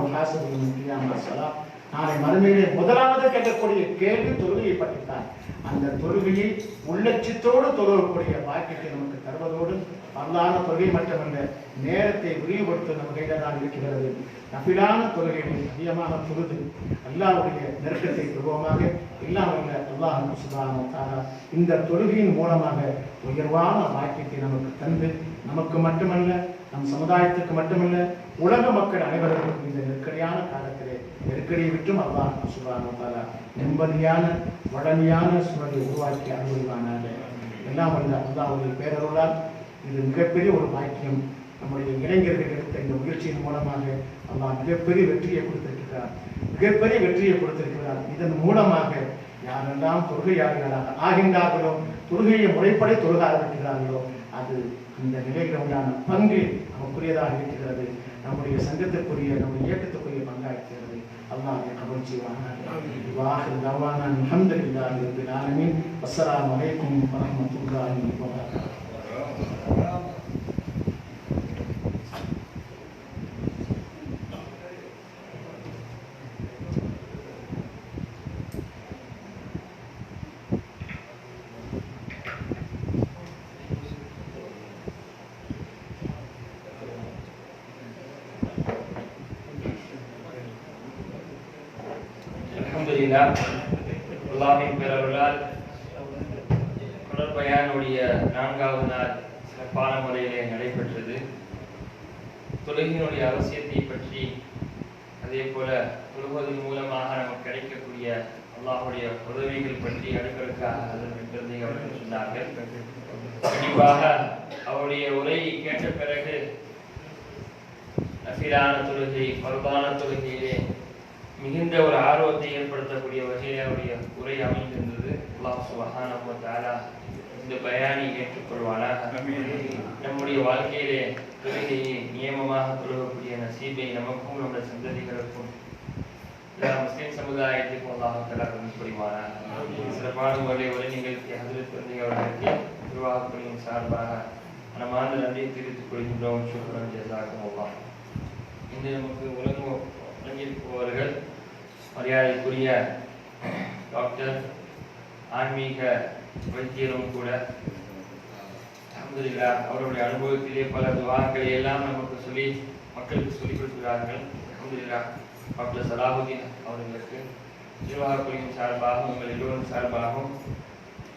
நாளை மறுமையிலே முதலாவது கேட்கக்கூடிய கேள்வி தொழுகையை பற்றித்தான். அந்த தொழுகையை உள்ளச்சத்தோடு தொழுகக்கூடிய பாக்கியத்தை நமக்கு தருவதோடு, அல்லாஹ் தொழுகை மட்டுமல்ல, நேரத்தை விரிவுபடுத்த நம்ம கையில தான் இருக்கிறது. நபிலான தொழுகைகளை அதிகமாக தொழுது அல்லாஹ்வுடைய நெருக்கத்தை பெறுவோமாக. இல்லாமல் அல்லாஹ் சுப்ஹானஹு வ தஆலா இந்த தொழுகையின் மூலமாக உயர்வான பாக்கியத்தை நமக்கு தந்து, நமக்கு மட்டுமல்ல, நம் சமுதாயத்துக்கு மட்டுமல்ல, உலக மக்கள் அனைவருக்கும் இந்த நெருக்கடியான காலத்திலே நெருக்கடியை விட்டும் அல்லாஹ் சுப்ஹானஹு வ தஆலா நிம்மதியான வளமையான சூழலை உருவாக்கி அனுபவிவானாக. எல்லாம் வல்ல அல்லாஹ்வுடைய பேரருளால் இது மிகப்பெரிய ஒரு பாக்கியம். நம்முடைய இளைஞர்கள் எடுத்த இந்த முயற்சியின் மூலமாக அல்லாஹ் மிகப்பெரிய வெற்றியை கொடுத்திருக்கிறார். மிகப்பெரிய வெற்றியை கொடுத்திருக்கிறார். இதன் மூலமாக யாரெல்லாம் தொழுகையாளர்களாக ஆகின்றார்களோ, தொழுகையை முறைப்படி தொழுக ஆரம்பிக்கிறார்களோ, அது இந்த நிலையில் உண்டான பங்கு நமக்குரியதாக இருக்கிறது. நம்முடைய சங்கத்திற்குரிய, நம்முடைய இயக்கத்துக்குரிய பங்காக இருக்கிறது. அல்லாஹ் கபூல் செய்வானாக. வாஹிர் தஅவானா அல்ஹம்துலில்லாஹி ரப்பில் ஆலமீன். அஸ்ஸலாமு அலைக்கும் வரஹ்மத்துல்லாஹி வபரகாத்துஹு. அல்ஹம்துலில்லாஹ், அல்லாஹ்வின் பேரருளால் தொடர் பயானுடைய 4வது நாள் சிறப்பான முறையிலே நடைபெற்றது. தொழுகையினுடைய அவசியத்தை பற்றி, அதே போல தொழுவதன் மூலமாக நமக்கு கிடைக்கக்கூடிய அல்லாஹ்வுடைய உதவிகள் பற்றி அடுக்கடுக்காக அவர்கள் சொன்னார்கள். கண்டிப்பாக அவருடைய உரையை கேட்ட பிறகு நஃபிலான தொழுகை, ஃபர்தான தொழுகையிலே மிகுந்த ஒரு ஆர்வத்தை ஏற்படுத்தக்கூடிய வகையில் அவருடைய உரை அமைந்திருந்தது. அல்லாஹ் சுப்ஹானஹு வ தஆலா இந்த பயானை ஏற்றுக்கொள்வானாக. நம்முடைய வாழ்க்கையிலே தொழுகையை நியமமாக தொழுகக்கூடிய நசீபை நமக்கும் நம்முடைய சந்ததிகளுக்கும் எல்லா முஸ்லிம் சமுதாயத்திற்கும் அல்லாஹ் தஆலா புரிவானாக. சிறப்பான முறையில் உரை நிகழ்த்திய ஹஜ்ரத் அவர்களுக்கு நிர்வாகக்குழுவின் சார்பாக மனமார்ந்த நன்றியை தெரிவித்துக் கொள்கின்றோம். ஷுக்ரன் ஜஸாக்கல்லாஹ். இன்று நமக்கு வழங்கியிருப்பவர்கள் மரியாதைக்குரிய டாக்டர், ஆன்மீக வைத்தியரும் கூட. அல்ஹம்துலில்லாஹ், அவருடைய அனுபவத்திலே பல துஆக்களை எல்லாம் நமக்கு சொல்லி மக்களுக்கு சொல்லிக் கொடுக்கிறார்கள். அல்ஹம்துலில்லாஹ், டாக்டர் சலாஹுதீன் அவர்களுக்கு நிர்வாகக்குழுவின் சார்பாகவும் உங்கள் எல்லோரும் சார்பாகவும்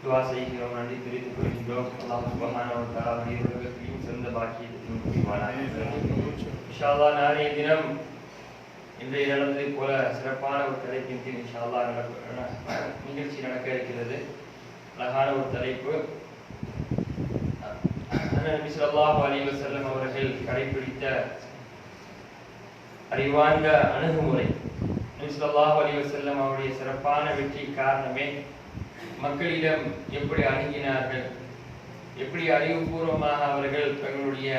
துஆ செய்கிறோம், நன்றி தெரிவித்துக் கொள்கின்றோம். அல்லாஹ் சுப்ஹானஹு வ தஆலா அவர்களுக்கு சிறந்த பாக்கியத்தையும் புரிவானாக. இன்ஷா அல்லாஹ் நாளைய தினம் இன்றைய நடந்ததை போல சிறப்பான ஒரு தலைப்பின் கீழ் இன்ஷா அல்லாஹ் நிகழ்ச்சி நடக்க இருக்கிறது. அழகான ஒரு தலைப்பு. நபி ஸல்லல்லாஹு அலைஹி வஸல்லம் அவர்கள் கடைபிடித்த அறிவார்ந்த அணுகுமுறை. நபி ஸல்லல்லாஹு அலைஹி வஸல்லம் அவருடைய சிறப்பான வெற்றி காரணமே மக்களிடம் எப்படி அணுகினார்கள், எப்படி அறிவுபூர்வமாக அவர்கள் தங்களுடைய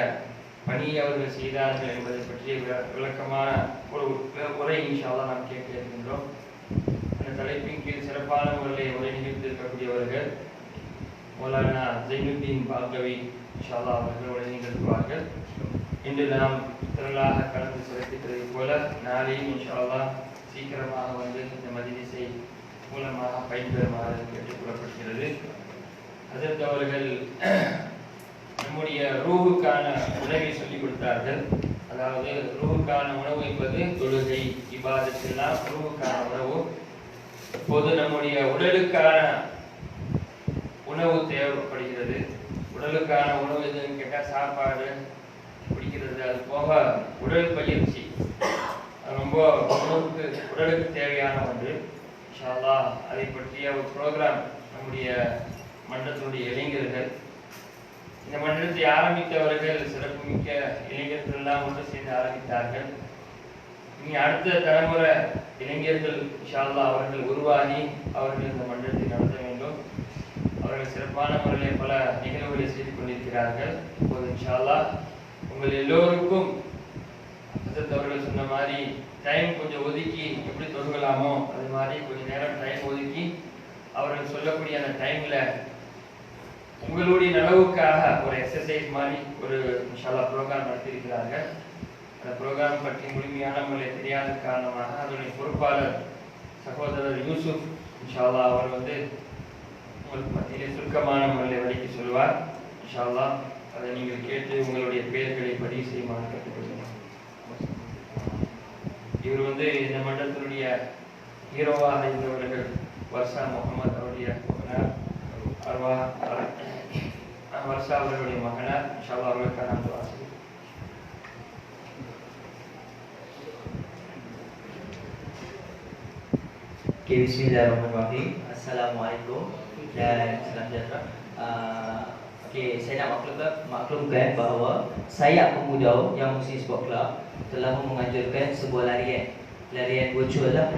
பணியை அவர்கள் செய்தார்கள் என்பதை பற்றிய விளக்கமான ஒரு உரை இன்ஷா அல்லாஹ் நாம் கேட்க இருக்கின்றோம். அந்த தலைப்பின் கீழ் சிறப்பான முறையில் உரை நிகழ்த்தியிருக்கக்கூடியவர்கள் மௌலானா ஜைனுத்தீன் பாகவி இன்ஷா அல்லாஹ் அவர்கள் உரை நிகழ்த்துவார்கள். இன்று நாம் திரளாக கலந்து சிறப்பித்ததை போல நாளையும் இன்ஷா அல்லாஹ் சீக்கிரமாக வந்து இந்த மஜ்லிஸை மூலமாக பயன்பெறுமாறு கேட்டுக்கொள்ளப்படுகிறது. அதற்கு அவர்கள் நம்முடைய ரூஹுக்கான உணவை சொல்லிக் கொடுத்தார்கள். அதாவது ரூஹுக்கான உணவு என்பது தொழுகை, இபாதத் எல்லாம் ரூஹுக்கான உணவு. இப்போது நம்முடைய உடலுக்கான உணவு தேவைப்படுகிறது. உடலுக்கான உணவு எதுன்னு கேட்டால் சாப்பாடு பிடிக்கிறது, அது போக உடல் பயிற்சி ரொம்ப உடலுக்கு தேவையான ஒன்று. இன்ஷா அல்லாஹ் அதை பற்றிய ஒரு ப்ரோக்ராம் நம்முடைய மன்றத்தினுடைய இளைஞர்கள், இந்த மன்றத்தை ஆரம்பித்தவர்கள் சிறப்புமிக்க இளைஞர்கள் எல்லாம் ஒன்று சேர்ந்து ஆரம்பித்தார்கள். இனி அடுத்த தலைமுறை இளைஞர்கள் இன்ஷா அல்லாஹ் அவர்கள் உருவாகி அவர்கள் இந்த மன்றத்தை நடத்த வேண்டும். அவர்கள் சிறப்பான முறையில் பல நிகழ்வுகளை செய்து கொண்டிருக்கிறார்கள். இப்போது இன்ஷா அல்லாஹ் உங்கள் எல்லோருக்கும் அவர்கள் சொன்ன மாதிரி டைம் கொஞ்சம் ஒதுக்கி எப்படி தொழுகலாமோ அது மாதிரி கொஞ்சம் நேரம் டைம் ஒதுக்கி அவர்கள் சொல்லக்கூடிய அந்த டைம்ல உங்களுடைய நலவுக்காக ஒரு எக்ஸசைஸ் மாதிரி ஒரு இன்ஷா அல்லாஹ் ப்ரோக்ராம் நடத்தியிருக்கிறார்கள். அந்த ப்ரோக்ராம் பற்றி முழுமையான முறையில் தெரியாத காரணமாக அதனுடைய பொறுப்பாளர் சகோதரர் யூசுப் இன்ஷா அல்லாஹ் அவர் வந்து உங்களுக்கு மத்தியிலே சுருக்கமான முறையில் விளக்கி சொல்வார். இன்ஷா அல்லாஹ் அதை நீங்கள் கேட்டு உங்களுடைய பெயர்களை பதிவு செய்யுமாறு கேட்டுக்கொள்கிறேன். இவர் வந்து இந்த மண்டலத்தினுடைய ஹீரோவாக இருந்தவர்கள் வர்ஷா முகமது அவருடைய மகனார், வர்ஷா அவர்களுடைய மகனார். இன்ஷா அல்லாஹ் அவர்களுக்கான துஆ செய்யுங்கள். Bismillahirrahmanirrahim. Assalamualaikum dan salam sejahtera. Okay, saya nak maklumkan bahawa saya pemuda yang Muslim Sport Club telah menganjurkan sebuah larian virtual lah,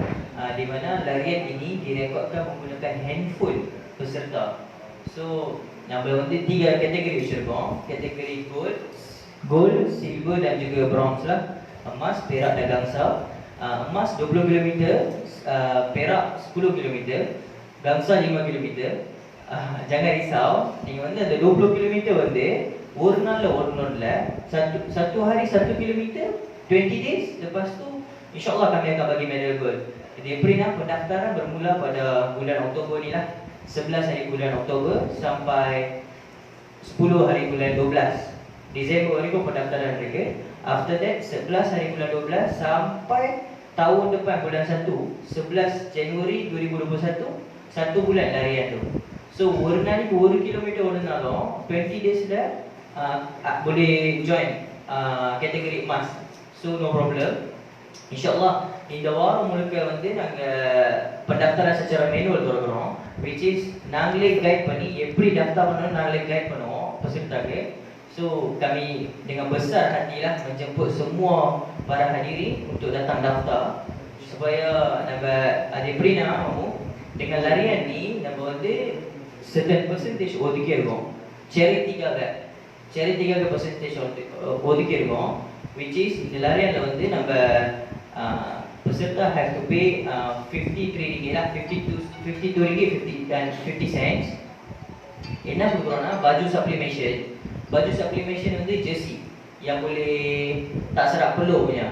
di mana larian ini direkodkan menggunakan handphone peserta. So, nama வந்து 3 kategori வச்சிருக்கோம். Kategori gold, silver dan juga bronze lah. Emas, perak dan gangsa. Emas 20 km, perak 10 km, gangsa 5 km. Jangan risau, நீங்க வந்து அந்த 20 km வந்து ஒரு நாள்ல ஓடணும் இல்ல, satu hari 1 km 20 days, lepas tu insyaallah kami akan bagi medal gold. Jadi எப்படின்னா pendaftaran bermula pada bulan Oktober ni lah, 11 hari bulan Oktober sampai 10 hari bulan 12 Disember warikum pendaftaran mereka. After that 11 hari bulan 12 sampai tahun depan bulan 1, 11 Januari 2021, 1 bulan larian tu. So ஒரு நாளைக்கு 1 kilometre ஓடுனாலும் 20 daysல boleh join kategori emas. So no problem. InsyaAllah இந்த வாரம் முழுக்க வந்து நாங்க pendaftaran secara manual தொடங்குறோம், which is நாங்களே கைட் பண்ணி எப்படி daftar பண்ணனும் நாங்களே கைட் பண்ணுவோம் pesertaக்கு. So kami dengan besar hatilah menjemput semua para hadirin untuk datang daftar supaya நம்ம அது எப்படினா dengan larian ni நம்ம வந்து certain percentage ஒதுக்கி இருக்கோம், சேரிட்டிக்காக percentage ஒதுக்கி இருக்கோம், which is இந்த larianல வந்து நம்ம peserta have to pay 53 ringgit lah, 52 ringgit 50 cents. என்ன கொடுக்குறோம்னா baju supplementation வந்து jersey yang boleh tak serap peluk punya,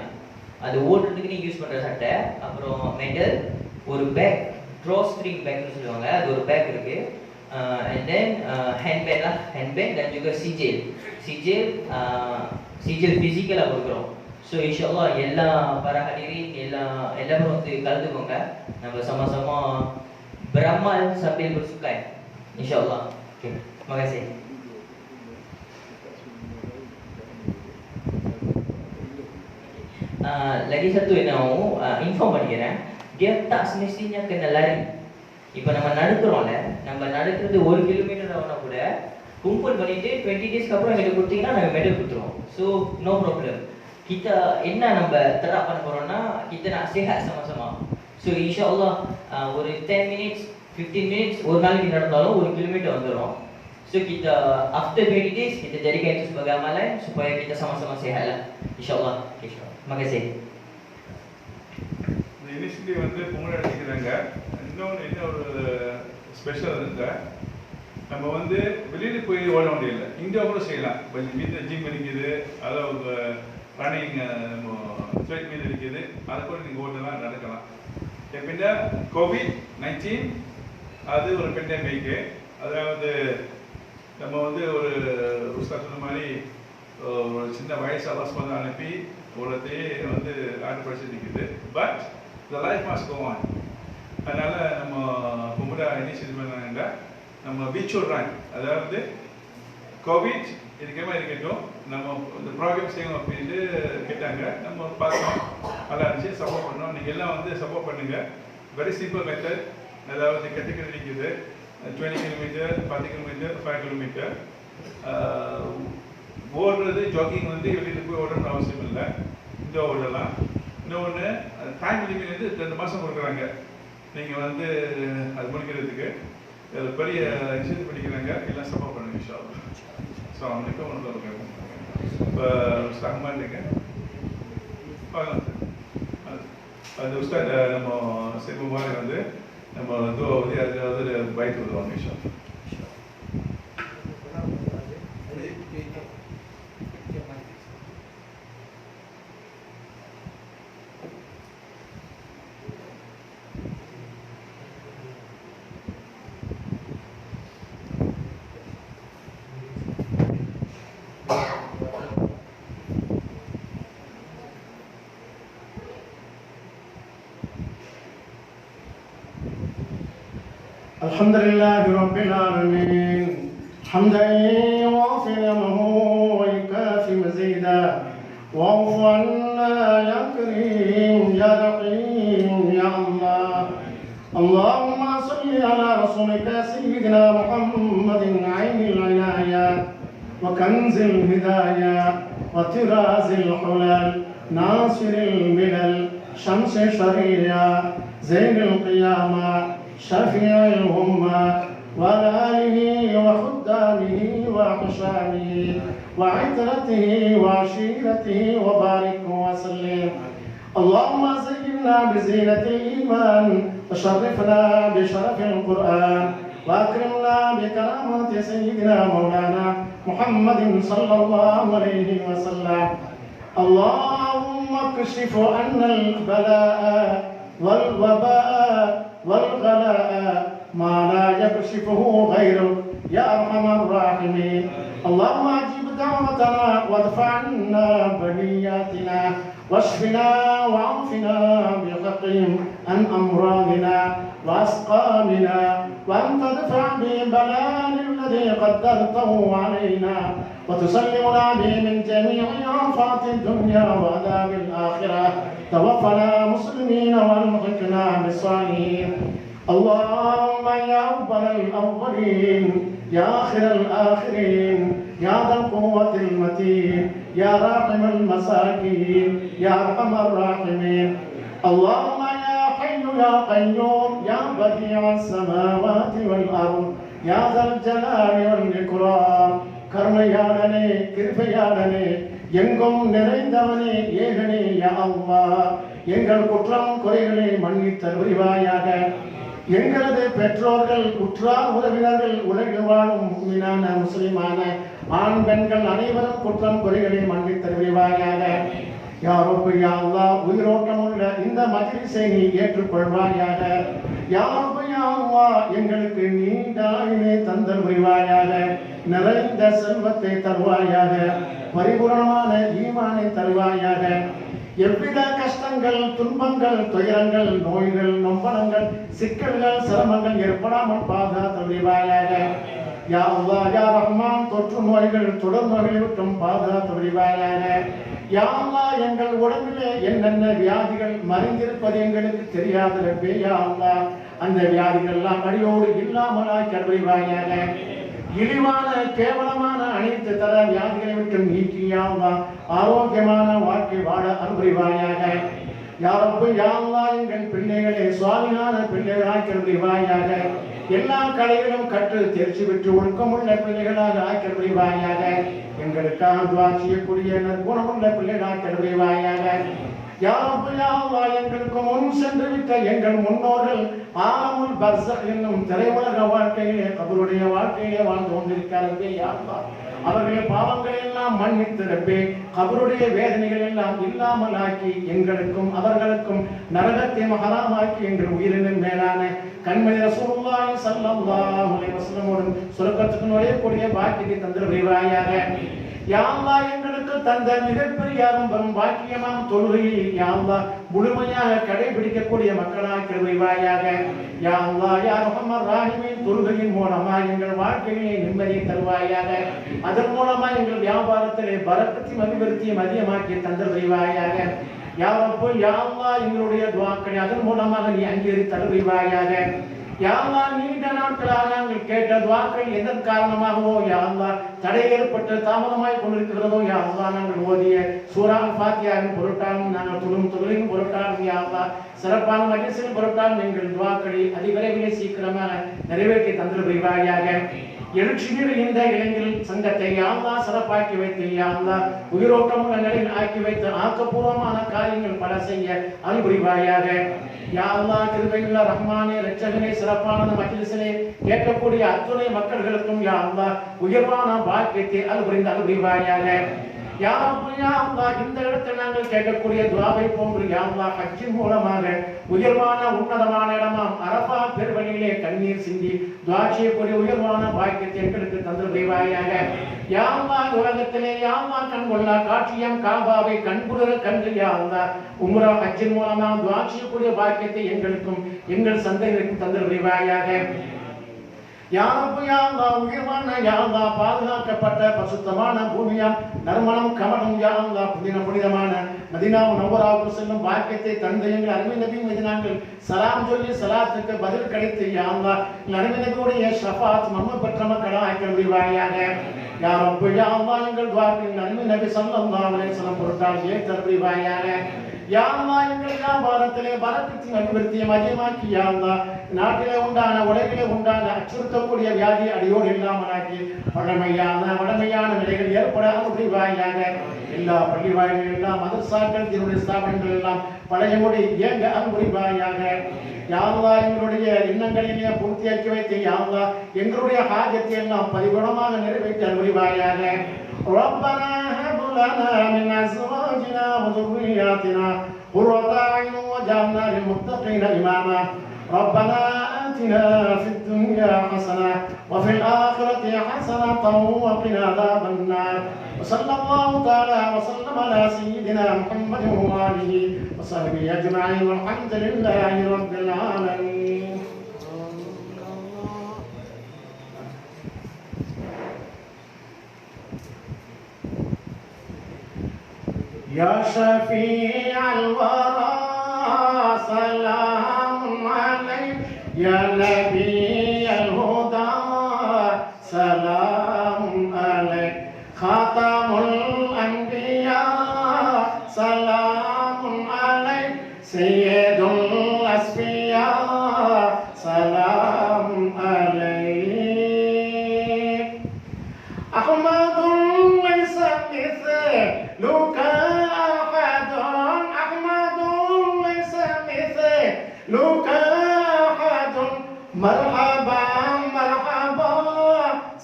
அது ஓடுறதுக்கு நீ யூஸ் பண்ற சட்டை, அப்புறம் medal, ஒரு பேக், drawstring பேக்னு சொல்லுவாங்க, அது ஒரு பேக் இருக்கு, and then handbag lah, handbag dan juga sijil physical lah கொடுக்குறோம். So insyaallah எல்லா para hadirin எல்லாரும் வந்து கலந்துக்கோங்க, நம்ம sama-sama beramal sambil bersukan insyaallah. Okay, terima kasih. Lagi satu yang mau inform பண்ணிக்கிறேன், dia tak semestinya kena lari. இப்போ நம்ம நடக்கிறோம்ல, நம்ம நடக்கிறது 1 கிலோமீட்டர் ஆனா கூட கும்பல் பண்ணிட்டு 20 டேஸ்க்கு அப்புறம் எங்களுக்கு கொடுத்தீங்கன்னா நாங்க மெடல் கொடுத்துருவோம். So no problem. Kita என்ன நம்ம terap பண்ண போறோம்னா kita nak sihat sama-sama. So insyaallah ஒரு 10 minutes 15 minutes ஒரு நாளைக்கு நடந்தாலும் 1 கிலோமீட்டர் வந்துரும். So kita after 20 days kita jadikan itu sebagai amalan supaya kita sama-sama sihatlah insyaallah. Okay, terima kasih. Initially வந்து பொங்கல் அடிக்கிறாங்க. இன்னொன்று ஒரு ஸ்பெஷல் இருக்குங்க, நம்ம வந்து வெளியில் போய் ஓட முடியல, இங்கே கூட செய்யலாம். இப்போ வீட்டில் ஜிம் இருக்குது, அதாவது ரன்னிங் ஸ்ட்ரெட் மீல் இருக்குது, அதை கூட நீங்கள் ஓடலாம், நடக்கலாம். எப்படின்னா COVID-19 அது ஒரு பெண்டமிக்கு, அதாவது நம்ம வந்து ஒரு சொன்ன மாதிரி ஒரு சின்ன வயசு அவசரம் அனுப்பி ஒருத்தையே வந்து ஆட்டுப்படுத்தி நிற்குது. But the life must go on. அதனால் நம்ம கும்பிட இனிஷியேட் பண்ணாங்க, நம்ம விர்ச்சுவல் ரன், அதாவது கோவிட் இருக்கமா இருக்கட்டும், நம்ம இந்த ப்ரோக்ராம் செய்யணும் அப்படின்ட்டு கேட்டாங்க. நம்ம பார்த்தோம், நல்லா இருந்துச்சு, சப்போர்ட் பண்ணோம். நீங்கள் எல்லாம் வந்து சப்போர்ட் பண்ணுங்கள். வெரி சிம்பிள் மெத்தட், அதாவது கேட்டகரி இருக்குது, 20 கிலோமீட்டர், 10 கிலோமீட்டர், 5 கிலோமீட்டர். ஓடுறது ஜாக்கிங் வந்து வெளியில் போய் ஓடணும்னு அவசியம் இல்லை, இந்த ஓடலாம். இன்னொன்று டைம் லிமிட் வந்து 2 மாதம் கொடுக்குறாங்க நீங்கள் வந்து அது முடிக்கிறதுக்கு. பெரிய விஷயத்தை படிக்கிறாங்க, எல்லாம் சப்போர்ட் பண்ணுங்க இன்ஷாஅல்லாஹ். ஸோ அவனுக்கு ஒன்று இருக்காங்க. இப்போ ரஹ்மான் இருக்கேன் பார்க்கலாம் சார். அது உஸ்தாத் நம்ம சிற்பு மாதிரி வந்து நம்ம வந்து அது பைக் விடுவாங்க இன்ஷாஅல்லாஹ். الحمد لله رب العالمين حمدا يوافي نعمه ويكافي مزيدا واعف عنا يا كريم يا رحيم يا الله. اللهم صل على رسولك سيدنا محمد عين العناية وكنز الهداية وطراز الحلال ناصر الملل شمس الشريعة زين القيامة شفيع الأمة وآله وخدامه وحشامه وعترته وعشيرته وبارك وسلم. اللهم زينا بزينة الإيمان وشرفنا بشرف القرآن وأكرمنا بكرامة سيدنا مولانا محمد صلى الله عليه وسلم. اللهم اكشف عنا البلاء والوباء والغلاء ما لا يكشفه غيرك يا أرحم الراحمين. اللهم أجب دعوتنا وادفع عنا بلياتنا واشفنا وعافنا بحقهم عن أمراضنا وأسقامنا وأن تدفع ببلاء الذي قدرته علينا وتسلمنا به من جميع آفات الدنيا وعذاب الآخرة. توفنا مسلمين والحقنا بالصالحين. اللهم يا أول الأولين يا آخر الآخرين يا ذا القوة المتين يا راحم المساكين يا أرحم الراحمين. اللهم يا حي يا قيوم يا بديع السماوات والأرض يا ذا الجلال والإكرام கருணையாளனே கிருபையாளனே எங்கும் நிறைந்தவனே ஏகனே யா அல்லாஹ் எங்கள் குற்றம் குறைகளை மன்னித்தல் புரிவாயாக. எங்களது பெற்றோர்கள் உற்றார் உறவினர்கள் உலகில் வாழும் முஃமினான முஸ்லிமான ஆண் பெண்கள் அனைவரும் குற்றம் குறைகளை மன்னித்தல் புரிவாயாக. யா ரப்பி யா அல்லாஹ் உயிரோட்டமுள்ள இந்த மஜ்லிஸை நீ ஏற்றுக்கொள்வாயாக. யா ரப்பி யா அல்லாஹ் எங்களுக்கு நீண்ட ஆயுளை தந்தல் புரிவாயாக. நிறைந்த செல்வத்தை தருவாயாக. பரிபூரணமான ஈமானை தருவாயாக. எவ்வித கஷ்டங்கள் துன்பங்கள் துயரங்கள் நோய்கள் நொம்பலங்கள் சிக்கல்கள் சிரமங்கள் ஏற்படாமல் பாதுகாத்தல் புரிவாயாக. யா அல்லாஹ் யா ரஹ்மான் தொற்று நோய்கள் தொடர் நோய்களை விட்டும் பாதுகாத்தல் புரிவாயாக. யா அல்லாஹ் எங்கள் உடம்பிலே என்னென்ன வியாதிகள் மறைந்திருப்பது எங்களுக்கு தெரியாத ரப்பே யா அல்லாஹ் அந்த வியாதிகள் எல்லாம் அடியோடு இல்லாமலாய் கருவாயாக. இழிவான கேவலமான அனைத்து தர வியாதிகளை விட்டு நீக்கி யா அல்லாஹ் ஆரோக்கியமான வாழ்க்கை வாழ அருள்வாயாக. யா ரப்பி யா அல்லாஹ் எங்கள் பிள்ளைகளை சுவாமியான பிள்ளைகளாய் கருள்வாயாக. எல்லா கலைகளும் கற்று தேர்ச்சி பெற்று ஒழுக்கமுள்ள பிள்ளைகளாக ஆக்கிரமிவாயாக. எங்களுக்காக துஆ செய்யக்கூடிய நற்குணமுள்ள பிள்ளைகளாக கருள்வாயாக. யா ரப்பி யா அல்லாஹ் எங்களுக்கு முன் சென்று விட்ட எங்கள் முன்னோர்கள் ஆலமுல் பர்ஸக் என்னும் திரையுலக வாழ்க்கையிலே கபருடைய வாழ்க்கையிலே வாழ்ந்து கொண்டிருக்கிறார்கள். யா அல்லாஹ் அவர்கள் பாவங்களை எல்லாம் மன்னித்து ரப்பே கபருடைய வேதனைகள் எல்லாம் இல்லாமல் ஆக்கி எங்களுக்கும் அவர்களுக்கும் நரகத்தை ஹராமாக்கி எங்கள் உயிரினும் மேலான கண்மணி ரசூலுல்லாஹி ஸல்லல்லாஹு அலைஹி வஸல்லம் சொர்க்கத்துக்கு நுழையக்கூடிய பாக்கியத்தை தந்திருவாயாக. யா அல்லாஹ் எங்களுக்கு தந்த மிகப்பெரிய அரும்பம் பாக்கியமான தொழுகையை யா அல்லாஹ் முழுமையாக கடைபிடிக்கக்கூடிய மக்களாக கருள்வாயாக. யா அல்லாஹ் யா ரஹ்மான் ரஹீம் தொழுகையின் மூலமா எங்கள் வாழ்க்கையிலே நிம்மதியை தருவாயாக. அதன் மூலமா எங்கள் வியாபாரத்திலே பரக்கத்தையும் அபிவிருத்தியும் அதிகமாக்கி தந்திருவாயாக. யா ரப்பி யா அல்லாஹ் எங்களுடைய துஆக்களை அதன் மூலமாக நீ அங்கீகரித்து தருவாயாக. யா அல்லாஹ் நீண்ட நாட்களாக நாங்கள் கேட்ட துஆக்கள் எதன் காரணமாகவோ யா அல்லாஹ் தடை ஏற்பட்டு தாமதமாய் கொண்டிருக்கிறதோ யா அல்லாஹ் நாங்கள் ஓதிய சூரா ஃபாத்தியாவின் பொருட்டாலும் நாங்கள் தொழுகையின் பொருட்டாலும் யா அல்லாஹ் சிறப்பான மஜ்லிஸின் பொருட்டாலும் எங்கள் துஆக்களை அதிவிரைவிலே சீக்கிரமாக நிறைவேற்றி தந்திருவாயாக. எழுச்சிமிகு இந்த இளைஞர் சங்கத்தை யா அல்லாஹ் சிறப்பாக்கி வைத்து யா அல்லாஹ் உயிரோட்டமுள்ள நிலையில் ஆக்கி வைத்து ஆக்கப்பூர்வமான காரியங்கள் பல செய்ய அருள் புரிவாயாக. யா அல்லாஹ் கிருபையுள்ள ரஹ்மானே இரட்சகனே சிறப்பான மஜ்லிஸிலே கேட்கக்கூடிய அத்துணை மக்களுக்கும் யா அல்லாஹ் உயர்வான பாக்கியத்தை அருள் புரிவாயாக. யா ரப்பி யா அல்லாஹ் இந்த இடத்தில் நாங்கள் கேட்கக்கூடிய துஆவை போன்று யா அல்லாஹ் ஹஜ்ஜின் மூலமாக உயர்வான உன்னதமான இடமாம் அரஃபா பெருவழியிலே கண்ணீர் சிந்தி துஆ செய்யக்கூடிய உயர்வான பாக்கியத்தை எங்களுக்கு தந்திருவாயாக. யா அல்லாஹ் உலகத்திலே யா அல்லாஹ் கண்கொள்ளா காட்சியம் காபாவை கண்குளிர கண்டு யா அல்லாஹ் உம்ரா ஹஜ்ஜின் மூலமாக துஆ செய்யக்கூடிய பாக்கியத்தை எங்களுக்கும் எங்கள் சந்ததிகளுக்கும் தந்திருவாயாக. யா ரப்பி யா அல்லாஹ் உயர்வான யா அல்லாஹ் பாதுகாக்கப்பட்ட பரிசுத்தமான பூமியாம் நறுமணம் கமலம் யா அல்லாஹ் புனிதமான மதீனா முனவ்வராவுக்கு செல்லும் பாக்கியத்தை தந்த எங்கள் அருமை நபி மீது நாங்கள் சலாம் சொல்லி சலாத்துக்கு பதில் கிடைத்து யா அல்லாஹ் அருமை நபியுடைய ஷஃபாத் மம்ம பெற்ற மக்களாக ஆக்கி முடிவாயாக. Ya Rabbi ya Allah எங்கள் துஆவின் நன்மை நபி ஸல்லல்லாஹு அலைஹி வஸல்லம் பொருட்டால் ஏற்றறிவாயாக. யா அல்லாஹ் எங்கள் வியாபாரத்திலே பரக்கத்தின் அபிவிருத்தியை அதிகமாக்கி யா அல்லாஹ் நாட்டிலே உண்டான உலகிலே உண்டான அச்சுறுத்தக்கூடிய வியாதி அடியோடு இல்லாமலாக்கி வளமையான நிலைகள் ஏற்பட அருள்வாயாக. எல்லா பள்ளி வாயில்கள் எல்லாம் மதரசாக்கள் திருமண ஸ்தாபனங்கள் எல்லாம் பழையபடி இயங்க அருள்வாயாக. யா அல்லாஹ் எங்களுடைய எண்ணங்களிலே பூர்த்தியாக்கி வைத்து யா அல்லாஹ் எங்களுடைய ஹாஜத்தை எல்லாம் பரிபூர்ணமாக நிறைவேற்றி அருள்வாயாக. ربنا هب لنا من أزواجنا وذرياتنا قرة أعين واجعلنا للمتقين إماما. ربنا آتنا في الدنيا حسنة وفي الآخرة حسنة وقنا عذاب النار. وصلى الله تعالى وسلم على سيدنا محمد وآله وصحبه أجمعين والحمد لله رب العالمين. يا شفيع الورى سلام عليك يا نبي الهدى سلام عليك خاتم الأنبياء سلام عليك سيد الأصفياء سلام عليك أحمد ليس مثلك لك أحد مرحبا مرحبا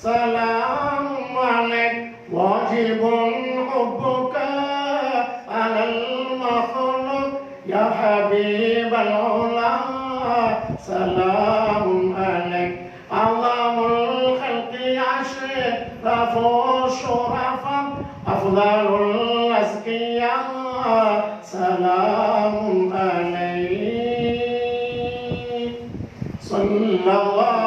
سلام عليك واجب حبك على المخلوق يا حبيب العلا سلام عليك أعظم الخلق أشرف الشرفاء أفضل الأزكياء سلام عليك صلى الله